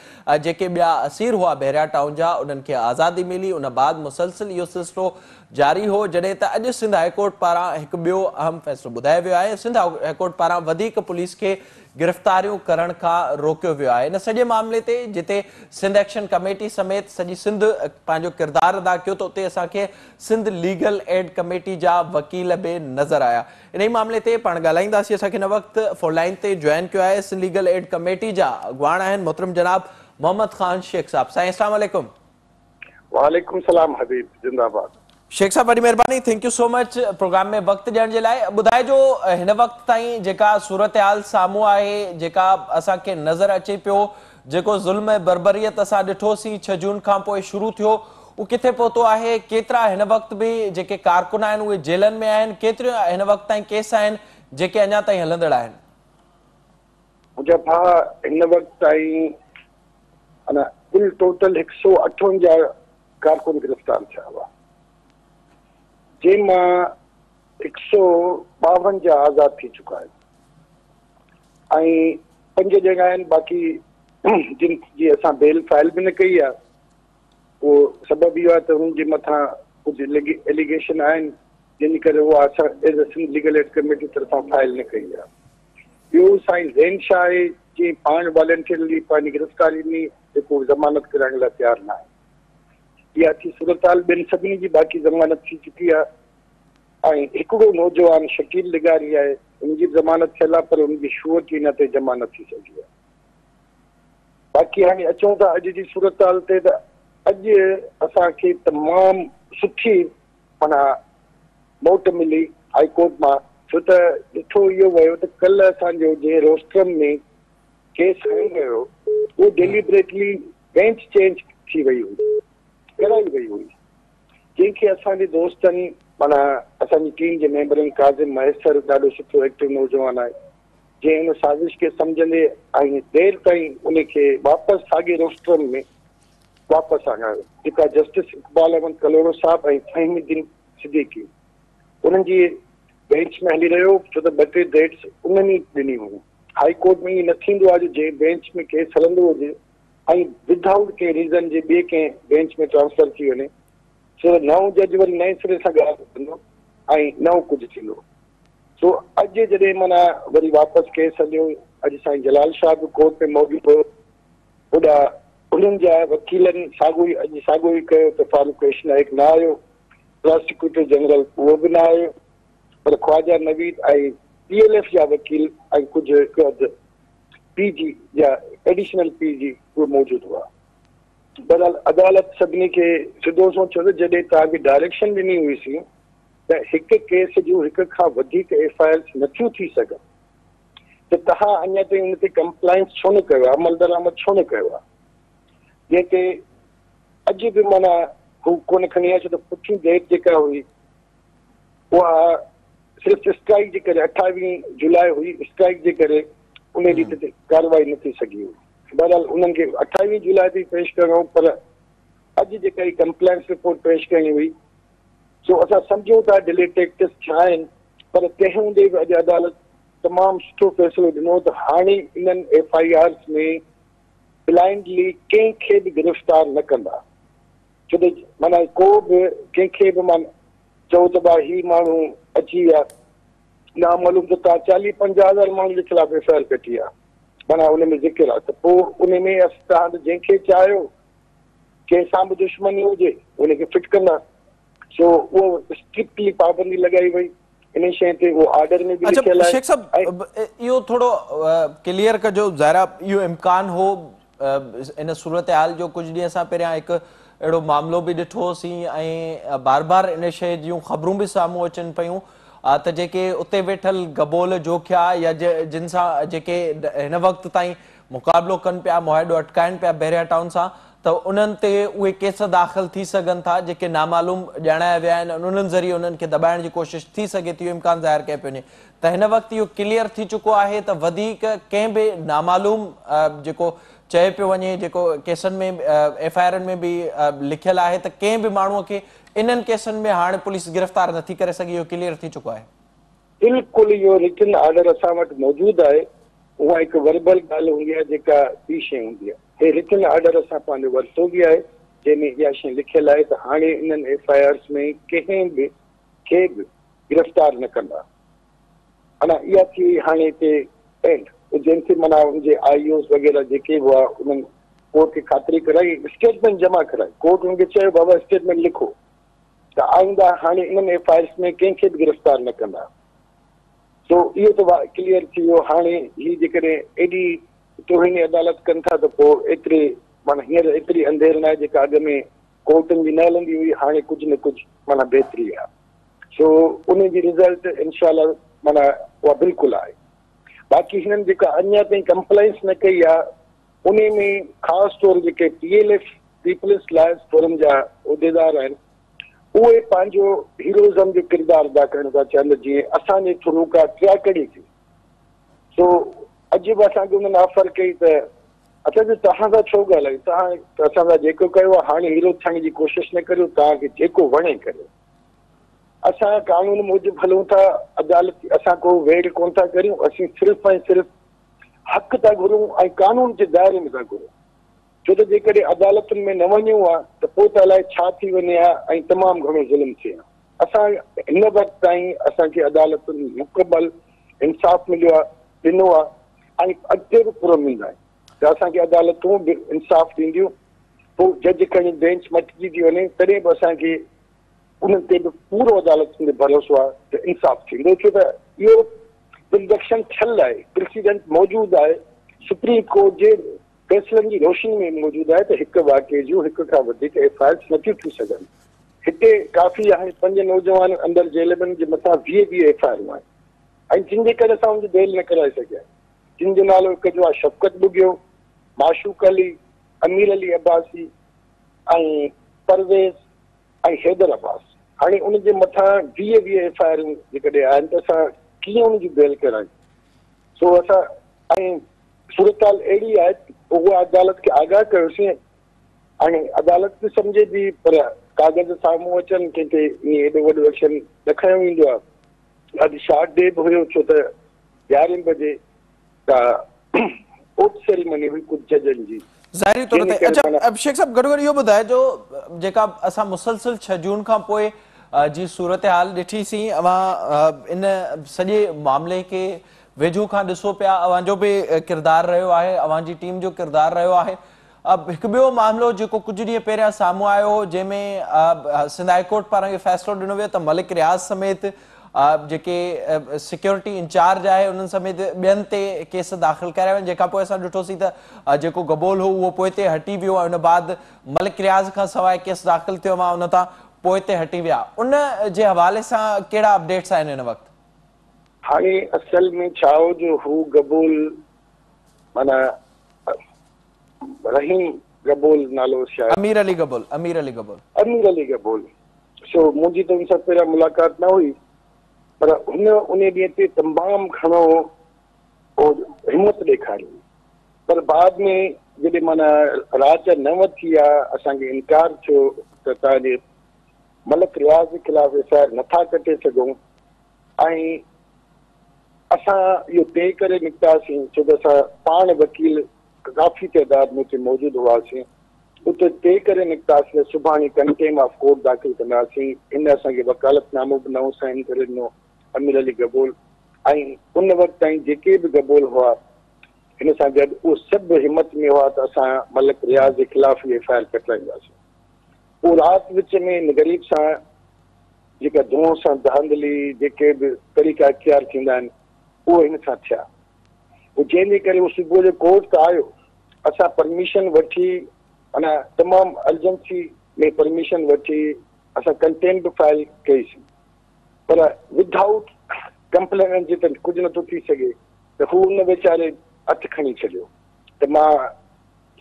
जेके ॿिया असीर हुआ बहरिया टाउन जा, उन्हनि खे आज़ादी मिली। उन बाद मुसलसिल इहो सिलसिलो जारी हो, जॾहिं त अॼु सिंध हाईकोर्ट पारां हिकु ॿियो अहम फ़ैसिलो ॿुधायो वियो आहे। सिंध हाईकोर्ट पारां वधीक पुलिस खे गिरफ़्तारियूं करण खां रोकियो वियो आहे। इन सॼे मामले ते जिते सिंध एक्शन कमेटी समेत सॼी सिंध पंहिंजो किरदारु अदा कयो, त उते असांखे सिंध लीगल एड कमेटी जा वकील बि नज़र आया। इन ई मामले ते पाण ॻाल्हाईंदासीं। असांखे हिन वक़्तु फ़ोन लाइन ते जॉइन कयो आहे सिंध लीगल एड कमेटी जा अॻवान आहिनि मोहतरम जनाब मोहम्मद ख़ान शेख साहब। साईं अस्सलाम वालेकुम। वालेकुम सलाम हबीब, जिंदाबाद। शेख साहब वॾी महिरबानी, thank you so much programme में वक़्तु ॾियण जे लाइ। ॿुधाइजो हिन वक़्तु ताईं जेका सूरत हाल साम्हूं आहे, जेका असांखे नज़र अचे पियो, जेको ज़ुल्म बर्बरियत असां ॾिठोसीं 6 जून खां पोइ शुरू थियो, उहो किथे पहुतो आहे? केतिरा हिन वक़्तु बि जेके कारकुन आहिनि उहे जेलनि में आहिनि? केतिरियूं हिन वक़्तु ताईं केस आहिनि जेके अञा ताईं हलंदड़ आहिनि? मुंहिंजा भाउ हिन वक़्तु ताईं कुल टोटल 158 कारकुन गिरफ़्तार थिया हुआ, जंहिंमां 152 आज़ाद थी चुका आहिनि ऐं 5 ॼणा आहिनि बाक़ी जिन जी असां बेल फाइल बि न कई आहे। उहो सबबु इहो आहे त हुननि जे मथां कुझु एलिगेशन आहिनि, जिन करे उहा असां as a Sindh legal aid committee तरफ़ां फाइल न कई आहे। ॿियो साईं ज़ैन शाह आहे, जीअं पाण वॉलंटियरली पंहिंजी गिरफ़्तारी में जेको ज़मानत कराइण लाइ तयारु न आहे। इहा थी सूरत हाल, ॿियनि सभिनी जी बाक़ी ज़मानत थी चुकी आहे। ऐं हिकिड़ो नौजवान शकील लिगारी आहे, उनजी ज़मानत थियल आहे, पर उनजी शुअर की न ते ज़मानत थी सघी आहे। बाक़ी हाणे अचूं था अॼु जी सूरत हाल ते, त अॼु असांखे तमामु सुठी माना मोट मिली हाई कोर्ट मां, छो त ॾिठो इहो वियो त कल्ह असांजो जंहिं रोस्ट्रम में केस खणी वियो उहो डेलिबरेटली बेंच चेंज थी वई हुई, कराई वई हुई, जंहिंखे असांजे दोस्तनि माना असांजी टीम जे मेंबरनि काज़िम मयसर ॾाढो सुठो एक्टिव नौजवान आहे, जंहिं हुन साज़िश खे सम्झंदे ऐं देरि ताईं उनखे वापसि साॻे रोस्ट्रम में वापसि आणायो, जेका जस्टिस इक़बाल अहमद कलोरो साहब ऐं फ़हीमुद्दीन सिद्दीकी उन्हनि जी बेंच में हली रहियो, छो त 2-3 डेट्स उन्हनि ई ॾिनी हुयूं। हाई कोर्ट में ईअं न थींदो आहे जंहिं बेंच में केस हलंदो हुजे ऐं विदाउट कंहिं रीज़न जे ॿिए कंहिं बेंच में ट्रांसफर थी वञे, छो त नओं जज वरी नए सिरे सां ॻाल्हि कंदो ऐं नओं कुझु थींदो। सो अॼु जॾहिं माना वरी वापसि केस हलियो, अॼु साईं जलाल शाह बि कोर्ट में मौजूदु हो, होॾा उन्हनि जा वकीलनि साॻियो ई कयो त फारूक कृष्ण नाइक न आयो, प्रोसिक्यूटर जनरल उहो बि न आयो, पर ख्वाजा नवीद ऐं PLF जा वकील ऐं कुझु PG जा एडिशनल PG उहे मौजूदु हुआ। बहरहाल अदालत सभिनी खे सिधो सोचियो त जॾहिं तव्हांखे डायरेक्शन ॾिनी हुईसीं त हिकु केस जूं हिक खां वधीक FIRs नथियूं थी सघनि, त तव्हां अञा ताईं हुन ते कंप्लायंस छो न कयो आहे, अमल दरामद छो न कयो आहे? जंहिंते अॼु बि माना हू कोन खणी आयो, छो त पुठियूं डेट जेका हुई उहा सिर्फ़ु स्ट्राइक जे करे 28 जुलाई हुई, स्ट्राइक जे करे उन ॾींहं ते कार्रवाई न थी सघी हुई। बहरहाल उन्हनि खे 28 जुलाई ते पेश करिणो, पर अॼु जेका ही कंप्लेंट्स रिपोर्ट पेश करणी हुई, सो असां सम्झूं था डिले टैक्टिस छा आहिनि, पर तंहिं हूंदे बि अॼु अदालत तमामु सुठो फ़ैसिलो ॾिनो त हाणे इन्हनि FIRs में ब्लाइंडली कंहिंखे बि गिरफ़्तार न कंदा, छो त माना को बि कंहिंखे बि माना चओ त भाई ही माण्हू अची विया, नामालूम त तव्हां 40-50 हज़ार माण्हुनि जे ख़िलाफ़ FIR कटी आहे, माना उन में ज़िक्र आहे, त पोइ उन में तव्हां जंहिंखे चाहियो कंहिंसां बि दुश्मनी हुजे उनखे फिट कंदा। सो उहो स्ट्रिक्टली पाबंदी लॻाई वई इन शइ ते, उहो आर्डर में बि लिखियल आहे। शेख साहब इहो थोरो क्लियर कजो, ज़ाहिरा इहो इम्कान हो इन सूरत हाल जो कुझु ॾींहं असां पहिरियां हिकु अहिड़ो मामिलो बि ॾिठोसीं ऐं बार बार इन शइ जूं ख़बरूं बि साम्हूं अचनि पियूं त जेके उते वेठल गबोल जोखिया या जिन सां जेके हिन वक़्त ताईं मुक़ाबिलो कनि पिया, मुआहिदो अटकाइनि पिया बैरिया टाउन सां, त उन्हनि ते उहे केस दाख़िल थी सघनि था जेके नामालूम ॼाणाया विया आहिनि, उन्हनि ज़रिए उन्हनि खे दॿाइण जी कोशिशि थी सघे थी, इहो इम्कान ज़ाहिर कयो पियो वञे। त हिन वक़्तु इहो क्लियर थी चुको आहे त वधीक कंहिं बि नामालूम जेको चए पियो वञे, जेको केसनि में FIRनि में बि लिखियल आहे त कंहिं बि माण्हूअ खे इन्हनि केसनि में हाणे पुलिस गिरफ़्तार नथी करे सघे, इहो क्लियर थी चुको आहे? बिल्कुलु इहो रिटन ऑर्डर असां वटि मौजूदु आहे, उहा हिकु वर्बल ॻाल्हि हूंदी आहे जेका ॿी शइ हूंदी आहे। हे रिटन ऑर्डर असां पंहिंजो वरितो बि आहे, जंहिंमें इहा शइ लिखियल आहे त हाणे इन्हनि FIRs में कंहिं बि खे बि गिरफ़्तार न कंदा। अञा इहा थी हाणे हिते एंड, जंहिंखे माना उनजे IOs वग़ैरह जेके हुआ उन्हनि कोर्ट खे ख़ातिरी कराई, स्टेटमेंट जमा कराई, कोर्ट उनखे चयो बाबा स्टेटमेंट लिखो त आईंदा हाणे इन्हनि FIRs में कंहिंखे बि गिरफ़्तार न कंदा। सो इहो त क्लियर थी वियो। हाणे ही जेकॾहिं एॾी तोहिनी अदालत कनि था त पोइ एतिरे माना हींअर एतिरी अंधेर न आहे जेका अॻ में कोर्टनि जी न हलंदी हुई, हाणे कुझु न कुझु माना बहितरी आहे। सो उन जी रिज़ल्ट इनशाला माना उहा बिल्कुलु आहे। बाक़ी हिननि जेका अञा ताईं कंप्लेंट्स न कई आहे उन में ख़ासि तौर जेके PLF पीपल्स लायंस फोरम जा उहिदेदार आहिनि, उहे पंहिंजो हीरोज़म जो किरदारु अदा करण था चाहिनि, जीअं असांजे थ्रू का ट्रैकड़ी थी। सो अॼु बि असांखे उन्हनि ऑफर कई त असांजो तव्हां सां छो ॻाल्हायूं, तव्हां असां सां जेको कयो आहे हाणे हीरो थियण जी कोशिशि न करियो, तव्हांखे जेको वणे करियो। असां कानून मूजिबि हलूं था, अदालत असां को वेड़ कोन था करियूं, असीं सिर्फ़ु ऐं सिर्फ़ु हक़ था घुरूं ऐं कानून जे दायरे में था घुरूं। छो त जेकॾहिं अदालतुनि में न वञूं आहे त पोइ त अलाए छा थी वञे आहे ऐं तमामु घणो ज़ुल्म थिए आहे। असां हिन वक़्त ताईं असांखे अदालतुनि मुकबल इंसाफ़ मिलियो आहे, ॾिनो आहे ऐं अॻिते बि पूरो ॾींदा आहिनि त असांखे अदालतूं बि इंसाफ़ ॾींदियूं। पोइ जज खणी बेंच मटिजी थी वञे तॾहिं बि असांखे उन्हनि ते बि पूरो अदालतुनि ते भरोसो आहे त इंसाफ़ थींदो, छो त इहो प्रिडक्शन थियल आहे, प्रेसिडेंट मौजूदु आहे, सुप्रीम कोर्ट जे फैसलनि जी रोशनी में मौजूदु आहे त हिकु वाक़े जूं हिक खां वधीक FIRs नथियूं थी सघनि। हिते काफ़ी आहे 5 नौजवान अंदरि जेल में जे मथां 20 FIRs आहिनि ऐं जिन जे करे असां हुनजी बेल न कराए सघिया। जिन जो नालो हिकु जो आहे शफ़क़त बुगियो, माशूक अली, अमीर अली अब्बासी ऐं परवेज़ ऐं हैदर अब्बास। हाणे उनजे मथां 20 FIRs जेकॾहिं आहिनि त असां कीअं उनजी बेल करायूं? सो असां ऐं सूरत हाल अहिड़ी आहे, उहा अदालत खे आगाह कयोसीं, हाणे अदालत बि सम्झे थी, पर कागज़ साम्हूं अचनि कंहिंखे ईअं एॾो वॾो एक्शन न खयो वेंदो आहे। अॼु शार्ट डे बि हुयो, छो त 11 बजे ओथ सेरेमनी हुई कुझु जजनि जी। ज़ाहिरी तौर ते। अच्छा शेख साहब, गॾो गॾु इहो ॿुधाइजो, जेका असां मुसलसिल 6 जून खां पोइ जी सूरत हाल ॾिठी सी इन सॼे मामले के वेझो खां ॾिसो पिया अवांजो बि किरदारु रहियो आहे अवां जी टीम जो किरदारु रहियो आहे हिकु ॿियो मामिलो जेको कुझु ॾींहं पहिरियां साम्हूं आयो हो जंहिंमें सिंध हाई कोर्ट पारां इहो फ़ैसिलो ॾिनो वियो त मलिक रियाज़ समेत जेके सिक्योरिटी इंचार्ज आहे उन्हनि समेत ॿियनि ते केस दाख़िल कराया आहिनि जेखां पोइ असां ॾिठोसीं त जेको गबोल हो उहो पोइ ते हटी वियो ऐं उन बाद मलिक रियाज़ खां सवाइ केस दाख़िल थियो उन तां पोइ ते हटी विया उन जे हवाले सां कहिड़ा अपडेट्स आहिनि हिन वक़्तु हाणे असल में छा हो जो हू गबोल माना रहीम गबोल नालो शायद अमीर अली गबोल सो मुंहिंजी त उन सां पहिरियां मुलाक़ात न हुई पर हुन उन ॾींहं ते तमामु घणो हिमत ॾेखारी पर बाद में जॾहिं माना रात 9 थी आहे असांखे इनकार थियो त तव्हांजे मलिक रियाज़ जे ख़िलाफ़ एफआईआर नथा कटे सघूं ऐं असां इहो तय करे निकितासीं छो त असां पाण वकील काफ़ी तइदाद में उते मौजूदु हुआसीं उते तय करे निकितासीं सुभाणे कंटेम ऑफ कोर्ट दाख़िल कंदासीं हिन असांखे वकालतनामो बि नओं साइन करे ॾिनो अमीर अली गबोल ऐं उन वक़्त ताईं जेके बि गबोल हुआ हिन सां गॾु उहे सभु हिमत में हुआ त असां मलिक रियाज़ जे ख़िलाफ़ इहा एफआईआर कटाईंदासीं पोइ राति विच में ग़रीब सां जेका धुओं सां धांधली जेके बि तरीक़ा इख्तियार थींदा आहिनि उहे हिन सां थिया पोइ जंहिंजे करे उहो सुबुह जो कोर्ट त आयो असां परमिशन वठी माना तमामु अर्जेंसी में परमिशन वठी असां कंटेम्प्ट फाइल कईसीं पर विदाउट कंप्लेन जे त कुझु नथो थी सघे त हू उन वीचारे हथु खणी छॾियो त मां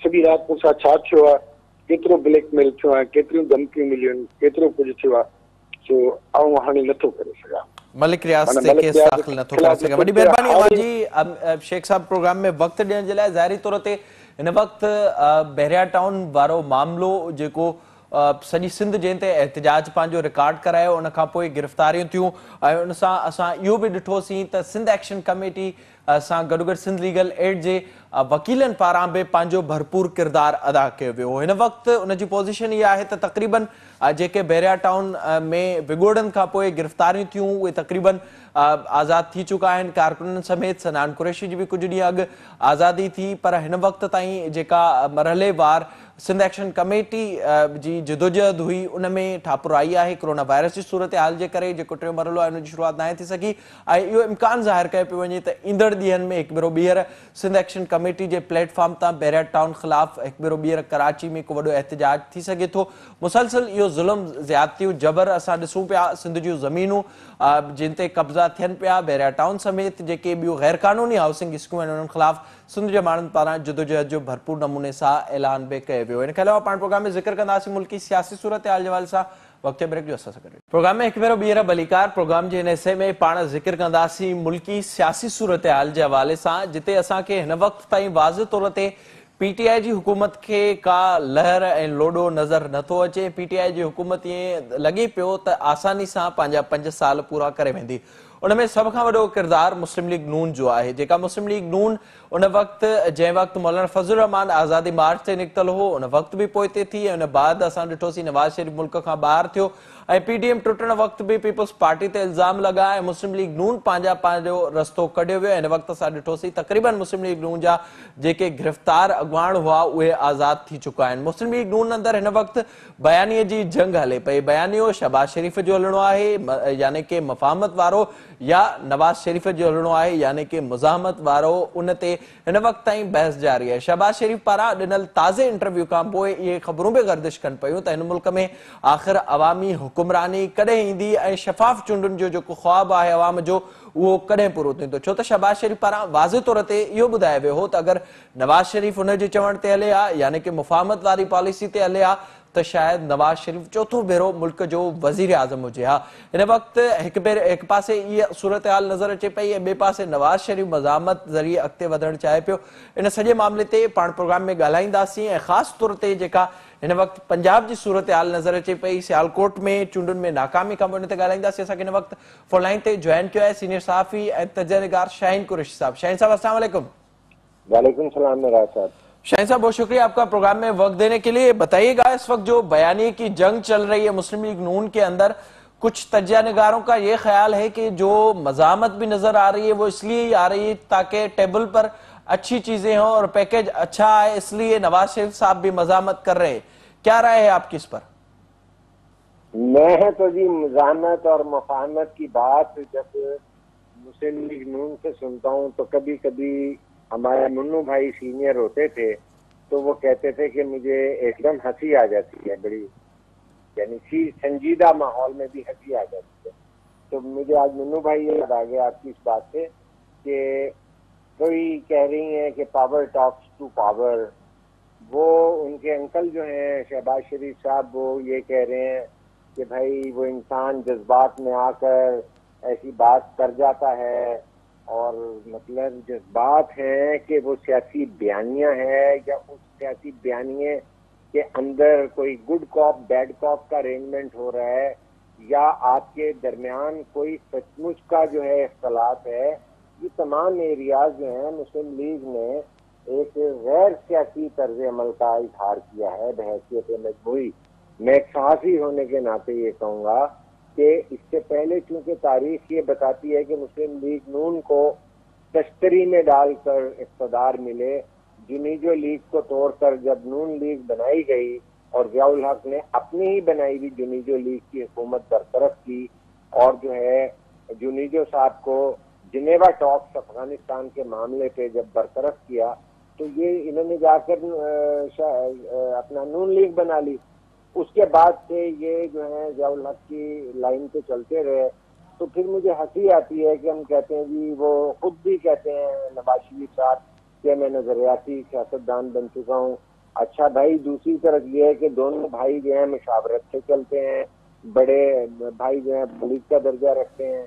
सॼी राति मूंसां छा थियो आहे केतिरो ब्लैकमेल थियो आहे केतिरियूं धमकियूं मिलियूं आहिनि केतिरो कुझु थियो आहे सो आउं हाणे नथो करे सघां मलिक रियाज़ ते केस दाख़िल नथो करे सघे वॾी महिरबानी अवांजी शेख साहब प्रोग्राम में वक़्तु ॾियण जे लाइ ज़ाहिरी तौर ते हिन वक़्तु बहरिया टाउन वारो मामिलो जेको सॼी सिंध जंहिं ते एहतिजाज पंहिंजो रिकॉर्ड करायो उन खां पोइ गिरफ़्तारियूं थियूं ऐं उन सां असां इहो बि ॾिठोसीं त सिंध एक्शन कमेटी सां गॾोगॾु सिंध लीगल एड जे वकीलनि पारां बि पंहिंजो भरपूर किरदारु अदा कयो वियो हिन वक़्तु उनजी पोज़ीशन इहा आहे त तक़रीबन जेके बहरिया टाउन में विॻोड़नि खां पोइ गिरफ़्तारियूं थियूं उहे तक़रीबन आज़ाद थी चुका आहिनि कारकुननि समेत सनान कुरैशी जी बि कुझु ॾींहं अॻु आज़ादी थी पर हिन वक़्त ताईं जेका मरहलेवार सिंध एक्शन कमेटी जी जिदोजहद हुई उन में ठापुराई आहे कोरोना वायरस जी सूरत हाल जे करे जेको टियों मरहलो आहे उनजी शुरूआत नाहे थी सघी ऐं इहो इम्कान ज़ाहिर कयो पियो वञे त ईंदड़ ॾींहंनि में हिकु भेरो ॿीहर सिंध एक्शन कमेटी जे प्लेटफॉर्म तां बहरिया टाउन ख़िलाफ़ हिकु भेरो ॿीहर कराची में हिकु वॾो एहतिजाज थी सघे थो मुसलसल इहो ज़ुल्म ज़्यादतियूं जबर असां ॾिसूं पिया सिंध जूं ज़मीनूं जिन ते कब्ज़ा थियनि पिया बहरिया टाउन समेत जेके ॿियूं गैर क़ानूनी हाउसिंग स्कीमूं आहिनि उन्हनि ख़िलाफ़ सिंध जे माण्हुनि पारां जिदोजहद जो भरपूर नमूने सां ऐलान बि कयो वियो हिन खां अलावा पाण प्रोग्राम में ज़िक्र कंदासीं मुल्की सियासी सूरत हाल जे हवाले सां वक़्त ब्रेक जो असां सां गॾु प्रोग्राम में हिकु भेरो ॿीहर भलीकार प्रोग्राम जे हिन हिसे में पाण ज़िक्र कंदासीं मुल्की सियासी सूरत हाल जे हवाले सां जिते असांखे हिन वक़्त ताईं वाज़ तौर ते पीटीआई जी हुकूमत खे का लहर ऐं लोॾो नज़र नथो अचे पीटीआई जी हुकूमत ईअं लॻे पियो त आसानी सां पंहिंजा 5 साल पूरा करे वेंदी उनमें सभ खां वॾो किरदारु मुस्लिम लीग नून जो आहे जेका मुस्लिम लीग नून उन वक़्तु जंहिं वक़्तु मौलाना फज़लुर रहमान आज़ादी मार्च ते निकितल हो उन वक़्तु बि पोइ ते थी ऐं उन बाद असां ॾिठोसीं नवाज़ शरीफ़ मुल्क खां ॿाहिरि थियो ऐं पीडीएम टुटण वक़्तु बि पीपल्स पार्टी ते इल्ज़ाम लॻा ऐं मुस्लिम लीग नून पंहिंजो रस्तो कढियो वियो हिन वक़्तु असां ॾिठोसीं तक़रीबन मुस्लिम लीग नून जा जेके गिरफ़्तार अॻुवाण हुआ उहे आज़ाद थी चुका आहिनि मुस्लिम लीग नून अंदरि हिन वक़्तु बयानीअ जी जंग हले पई बयानियो शहबाज शरीफ़ जो हलणो आहे यानी कि मफ़ाहमत वारो या नवाज़ शरीफ़ जो हलणो आहे यानी कि मुज़ाहमत वारो उन ते हिन वक़्तु ताईं बहस जारी आहे शहबाज शरीफ़ पारां ॾिनल ताज़े इंटरव्यू खां पोइ इहे ख़बरूं बि गर्दिश कनि पियूं त हिन मुल्क में आख़िर अवामी हुकुमरानी कॾहिं ईंदी ऐं शफ़ाफ़ चूंडुनि जो जेको ख़्वाबु आहे अवाम जो उहो कॾहिं पूरो थींदो छो त शहबाज शरीफ़ पारां वाज़े तौर ते इहो ॿुधायो वियो हो त अगरि नवाज़ शरीफ़ हुन जे चवण ते हले हा यानी कि मुफ़ाहमत वारी पॉलिसी ते हले हा त शायदि नवाज़ शरीफ़ चौथो भेरो मुल्क जो वज़ीर आज़म हुजे हा हिन वक़्तु हिकु पासे इहा सूरत हाल नज़र अचे पई ऐं ॿिए पासे नवाज़ शरीफ़ मज़ामत ज़रिए अॻिते वधणु चाहे पियो इन सॼे मामले ते पाण प्रोग्राम में ॻाल्हाईंदासीं ऐं ख़ासि तौर ते जेका हिन वक़्तु पंजाब जी सूरत हाल नज़र अचे पई सियालकोट में चूंडुनि में नाकामी खां पोइ हिन ते ॻाल्हाईंदासीं असांखे हिन वक़्तु फोन लाइन ते जॉइन कयो आहे सीनियर सहाफ़ी ऐं तजनिगार शाहीन कुरैशी साहब शाहीन साहब अस्सलाम वालेकुम। वालेकुम सलाम मेरा साहब। शाहीन साहब बहुत शुक्रिया आपका प्रोग्राम में वक्त देने के लिए। बताइएगा इस वक्त जो बयानी की जंग चल रही है मुस्लिम लीग नून के अंदर کچھ تجزیہ نگاروں کا یہ خیال ہے کہ جو مزاحمت بھی نظر آ رہی ہے وہ اس لیے ہی آ رہی ہے تاکہ ٹیبل پر اچھی چیزیں ہوں اور پیکیج اچھا آئے، اس لیے نواز شریف صاحب بھی مزاحمت کر رہے ہیں. کیا رائے ہے آپ کی اس پر؟ میں تو جی مزاحمت اور مفاہمت کی بات جب مسلم لیگ نون سے سنتا ہوں تو کبھی کبھی ہمارے منو بھائی سینئر ہوتے تھے تو وہ کہتے تھے کہ مجھے ایک دم ہنسی آ جاتی ہے، بڑی یعنی سنجیدہ ماحول میں بھی ہنسی آ جاتی ہے. تو مجھے آج منو بھائی یاد آ گیا آپ کی اس بات سے کہ کوئی کہہ رہی ہیں کہ پاور ٹاکس ٹو پاور. وہ ان کے انکل جو ہیں شہباز شریف صاحب وہ یہ کہہ رہے ہیں کہ بھائی وہ انسان جذبات میں آ کر ایسی بات کر جاتا ہے، اور مطلب جذبات ہیں کہ وہ سیاسی بیانیہ ہے یا اس سیاسی بیانیے کے اندر کوئی گڈ کاپ بیڈ کاپ کا ارینجمنٹ ہو رہا ہے یا آپ کے درمیان کوئی سچ مچ کا جو ہے اختلاف ہے. یہ تمام ایریاز جو ہیں مسلم لیگ نے ایک غیر سیاسی طرز عمل کا اظہار کیا ہے بحیثیت مجموعی. میں ایک صحافی ہونے کے ناطے یہ کہوں گا کہ اس سے پہلے چونکہ تاریخ یہ بتاتی ہے کہ مسلم لیگ نون کو تشتری میں ڈال کر اقتدار ملے، جنیجو لیگ کو توڑ کر جب نون لیگ بنائی گئی اور ضیاء الحق نے اپنی ہی بنائی ہوئی جنیجو لیگ کی حکومت برطرف کی اور جو ہے جنیجو صاحب کو جنیوا ٹاکس افغانستان کے معاملے پہ جب برطرف کیا تو یہ انہوں نے جا کر اپنا نون لیگ بنا لی. اس کے بعد سے یہ جو ہے ضیاء الحق کی لائن پہ چلتے رہے. تو پھر مجھے ہنسی آتی ہے کہ ہم کہتے ہیں جی وہ خود بھی کہتے ہیں نواز شریف صاحب کہ میں نظریاتی سیاستدان بن چکا ہوں. اچھا بھائی، دوسری طرف یہ ہے کہ دونوں بھائی جو ہیں مشاورت سے چلتے ہیں، بڑے بھائی جو ہیں پولیس کا درجہ رکھتے ہیں.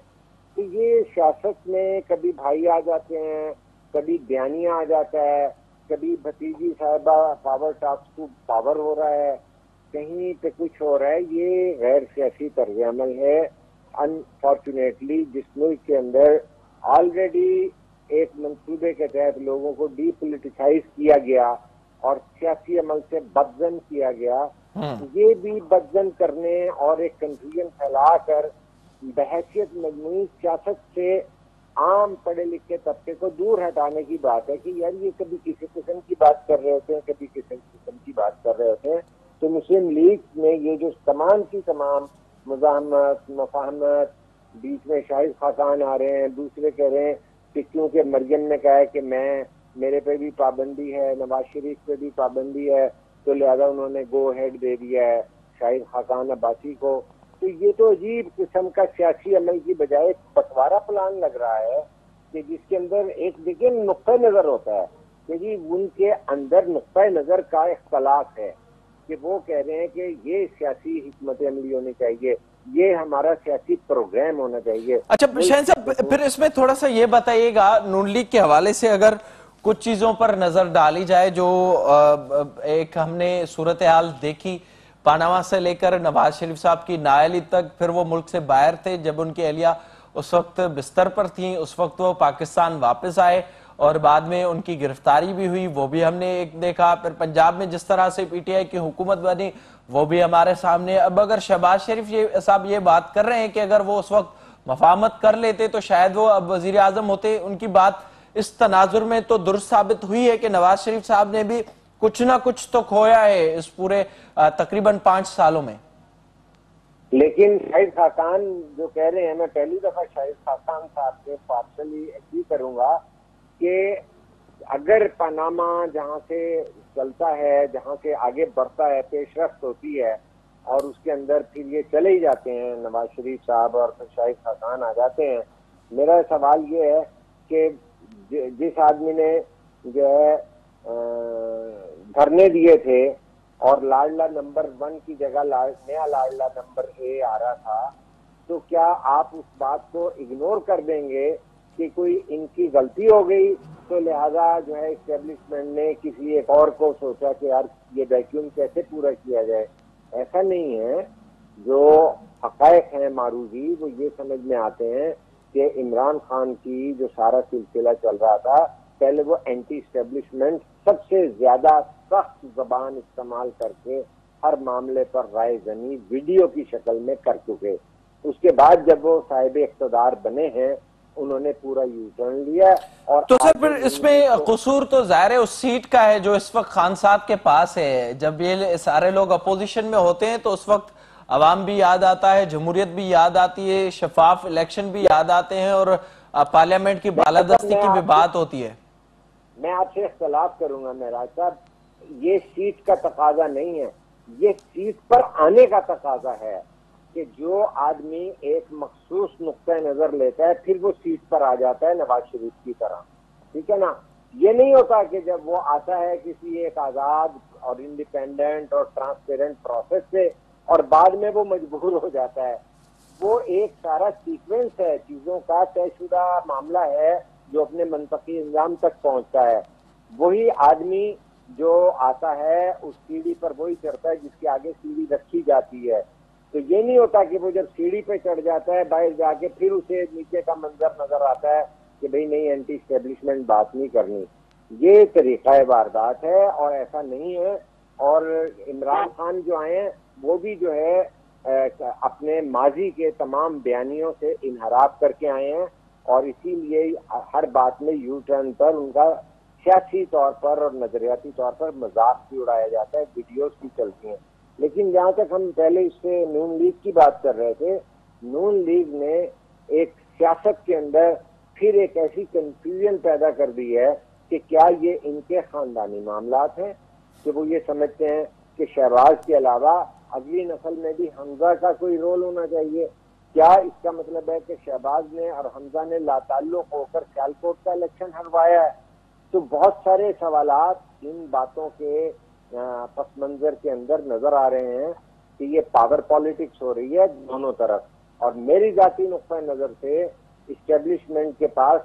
تو یہ سیاست میں کبھی بھائی آ جاتے ہیں، کبھی بیانیہ آ جاتا ہے، کبھی بھتیجی صاحبہ پاور ٹاکس ٹو پاور ہو رہا ہے، کہیں پہ کچھ ہو رہا ہے. یہ غیر سیاسی طرز عمل ہے انفارچونیٹلی جس ملک کے اندر آلریڈی ایک منصوبے کے تحت لوگوں کو ڈی پولیٹیسائز کیا گیا اور سیاسی عمل سے بدزن کیا گیا. یہ بھی بدزن کرنے اور ایک کنفیوژن پھیلا کر بحیثیت مجموعی سیاست سے عام پڑھے لکھے طبقے کو دور ہٹانے کی بات ہے کہ یار یہ کبھی کسی قسم کی بات کر رہے ہوتے ہیں، کبھی کسی قسم کی بات کر رہے ہوتے ہیں. تو مسلم لیگ میں یہ جو تمام کی تمام مزاحمت مفاہمت، بیچ میں شاہد خاقان آ رہے ہیں، دوسرے کہہ رہے ہیں کہ کیونکہ مریم نے کہا ہے کہ میرے پہ بھی پابندی ہے، نواز شریف پہ بھی پابندی ہے، تو لہذا انہوں نے گو ہیڈ دے دیا ہے شاہد خاقان عباسی کو. تو یہ تو عجیب قسم کا سیاسی عمل کی بجائے بٹوارا پلان لگ رہا ہے کہ جس کے اندر ایک دیکھیں نقطۂ نظر ہوتا ہے کہ جی ان کے اندر نقطۂ نظر کا اختلاف ہے کہ وہ کہہ رہے ہیں کہ یہ سیاسی حکمت عملی ہونی چاہیے، یہ ہمارا سیاسی پروگرام ہونا چاہیے. اچھا شاہین صاحب، پھر اس میں تھوڑا سا یہ بتائیے گا نون لیگ کے حوالے سے اگر کچھ چیزوں پر نظر ڈالی جائے جو ایک ہم نے صورتحال دیکھی پاناما سے لے کر نواز شریف صاحب کی نااہلی تک، پھر وہ ملک سے باہر تھے جب ان کی اہلیہ اس وقت بستر پر تھیں، اس وقت وہ پاکستان واپس آئے اور بعد میں ان کی گرفتاری بھی ہوئی، وہ بھی ہم نے ایک دیکھا. پھر پنجاب میں جس طرح سے پی ٹی آئی کی حکومت بنی وہ بھی ہمارے سامنے. اب اگر شہباز شریف صاحب یہ بات کر رہے ہیں کہ اگر وہ اس وقت مفاہمت کر لیتے تو شاید وہ اب وزیر اعظم ہوتے، ان کی بات اس تناظر میں تو درست ثابت ہوئی ہے کہ نواز شریف صاحب نے بھی کچھ نہ کچھ تو کھویا ہے اس پورے تقریباً 5 سالوں میں. لیکن شاہد خاقان جو کہہ رہے ہیں، میں پہلی دفعہ شاہد خاقان صاحب سے پارشلی ایگری کروں گا کہ اگر پاناما جہاں سے چلتا ہے، جہاں سے آگے بڑھتا ہے، پیش رفت ہوتی ہے اور اس کے اندر پھر یہ چلے ہی جاتے ہیں نواز شریف صاحب اور پھر شاہد خاقان آ جاتے ہیں. میرا سوال یہ ہے کہ جس آدمی نے جو ہے دھرنے دیے تھے اور لاڈلا نمبر 1 کی جگہ نیا لاڈلا نمبر اے آ رہا تھا، تو کیا آپ اس بات کو اگنور کر دیں گے کہ کوئی ان کی غلطی ہو گئی تو لہذا جو ہے اسٹیبلشمنٹ نے کسی ایک اور کو سوچا کہ یار یہ ویکیوم کیسے پورا کیا جائے؟ ایسا نہیں ہے. جو حقائق ہیں معروضی وہ یہ سمجھ میں آتے ہیں کہ عمران خان کی جو سارا سلسلہ چل رہا تھا، پہلے وہ اینٹی اسٹیبلشمنٹ سب سے زیادہ سخت زبان استعمال کر کے ہر معاملے پر رائے زنی ویڈیو کی شکل میں کر چکے. اس کے بعد جب وہ صاحب اقتدار بنے ہیں انہوں نے پورا یو ٹرن لیا. اور تو سر پھر اس میں قصور تو ظاہر ہے اس سیٹ کا ہے جو اس وقت خان صاحب کے پاس ہے. جب یہ سارے لوگ اپوزیشن میں ہوتے ہیں تو اس وقت عوام بھی یاد آتا ہے, جمہوریت بھی یاد آتی ہے, شفاف الیکشن بھی یاد آتے ہیں, اور پارلیمنٹ کی بالادستی کی بھی بات ہوتی ہے. میں آپ سے اختلاف کروں گا معراج صاحب, یہ سیٹ کا تقاضا نہیں ہے, یہ سیٹ پر آنے کا تقاضا ہے کہ جو آدمی ایک مخصوص نقطہ نظر لیتا ہے پھر وہ سیٹ پر آ جاتا ہے نواز شریف کی طرح, ٹھیک ہے نا. یہ نہیں ہوتا کہ جب وہ آتا ہے کسی ایک آزاد اور انڈیپینڈنٹ اور ٹرانسپیرنٹ پروسیس سے اور بعد میں وہ مجبور ہو جاتا ہے. وہ ایک سارا سیکوینس ہے, چیزوں کا طے شدہ معاملہ ہے جو اپنے منطقی انجام تک پہنچتا ہے. وہی آدمی جو آتا ہے اس سیڑھی پر وہی چڑھتا ہے جس کے آگے سیڑھی رکھی جاتی ہے. تو یہ نہیں ہوتا کہ وہ جب سیڑھی پہ چڑھ جاتا ہے باہر جا کے پھر اسے نیچے کا منظر نظر آتا ہے کہ بھئی نہیں اینٹی اسٹیبلشمنٹ بات نہیں کرنی. یہ طریقہ واردات ہے اور ایسا نہیں ہے. اور عمران خان جو آئے ہیں وہ بھی جو ہے اپنے ماضی کے تمام بیانیوں سے انحراف کر کے آئے ہیں, اور اسی لیے ہر بات میں یو ٹرن پر ان کا سیاسی طور پر اور نظریاتی طور پر مذاق بھی اڑایا جاتا ہے, ویڈیوز بھی چلتی ہیں. لیکن جہاں تک ہم پہلے اس سے نون لیگ کی بات کر رہے تھے, نون لیگ نے ایک سیاست کے اندر پھر ایک ایسی کنفیوژن پیدا کر دی ہے کہ کیا یہ ان کے خاندانی معاملات ہیں کہ وہ یہ سمجھتے ہیں کہ شہباز کے علاوہ اگلی نسل میں بھی حمزہ کا کوئی رول ہونا چاہیے. کیا اس کا مطلب ہے کہ شہباز نے اور حمزہ نے لاتعلق ہو کر سیالکوٹ کا الیکشن ہروایا ہے؟ تو بہت سارے سوالات ان باتوں کے پس منظر کے اندر نظر آ رہے ہیں کہ یہ پاور پالیٹکس ہو رہی ہے دونوں طرف. اور میری ذاتی نقطۂ نظر سے اسٹیبلشمنٹ کے پاس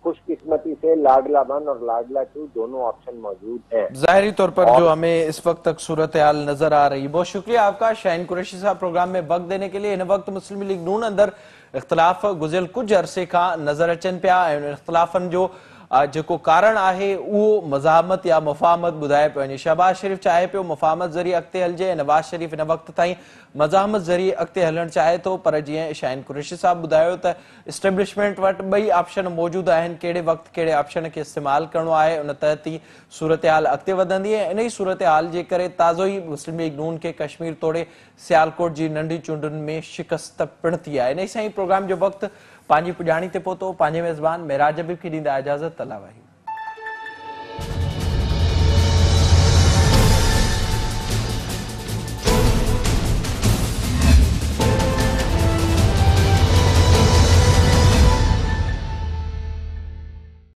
خوش قسمتی سے لاڈلا 1 اور لاڈلا 2 دونوں آپشن موجود ہیں. ظاہری طور پر جو ہمیں اس وقت تک صورتحال نظر آ رہی. بہت شکریہ آپ کا شاہین قریشی صاحب پروگرام میں وقت دینے کے لیے. ان وقت مسلم لیگ نون اندر اختلاف گزل کچھ عرصے کا نظر اچن پیا, اختلافن جو جको کارن آہے وہ مزاحمت یا مفاہمت بدائے پہ ونے. شہباز شریف چاہے پہ مفاہمت ذریعے اگتے ہل جائے, نواز شریف ان وقت تائیں مزاحمت ذریعے اگتے ہلن چاہے تو, پر جی شاہین قریشی صاحب بدایو تا اسٹیبلشمنٹ وٹ بئی آپشن موجود ہیں, کیڑے وقت کیڑے آپشن کے استعمال کرنو آئے, ان تحت ہی صورتحال اگتے ودندی ہے. انہی صورتحال جے کرے تازو ہی مسلم لیگ نون کے کشمیر توڑے سیالکوٹ جی ننڈی چونڈن میں شکست پڑتی ہے. انہی سائیں پروگرام جو وقت پانچی پجانی تے پوتو, پانچے میزبان معراج حبیب کی دیندا اجازت. اللہ واہی.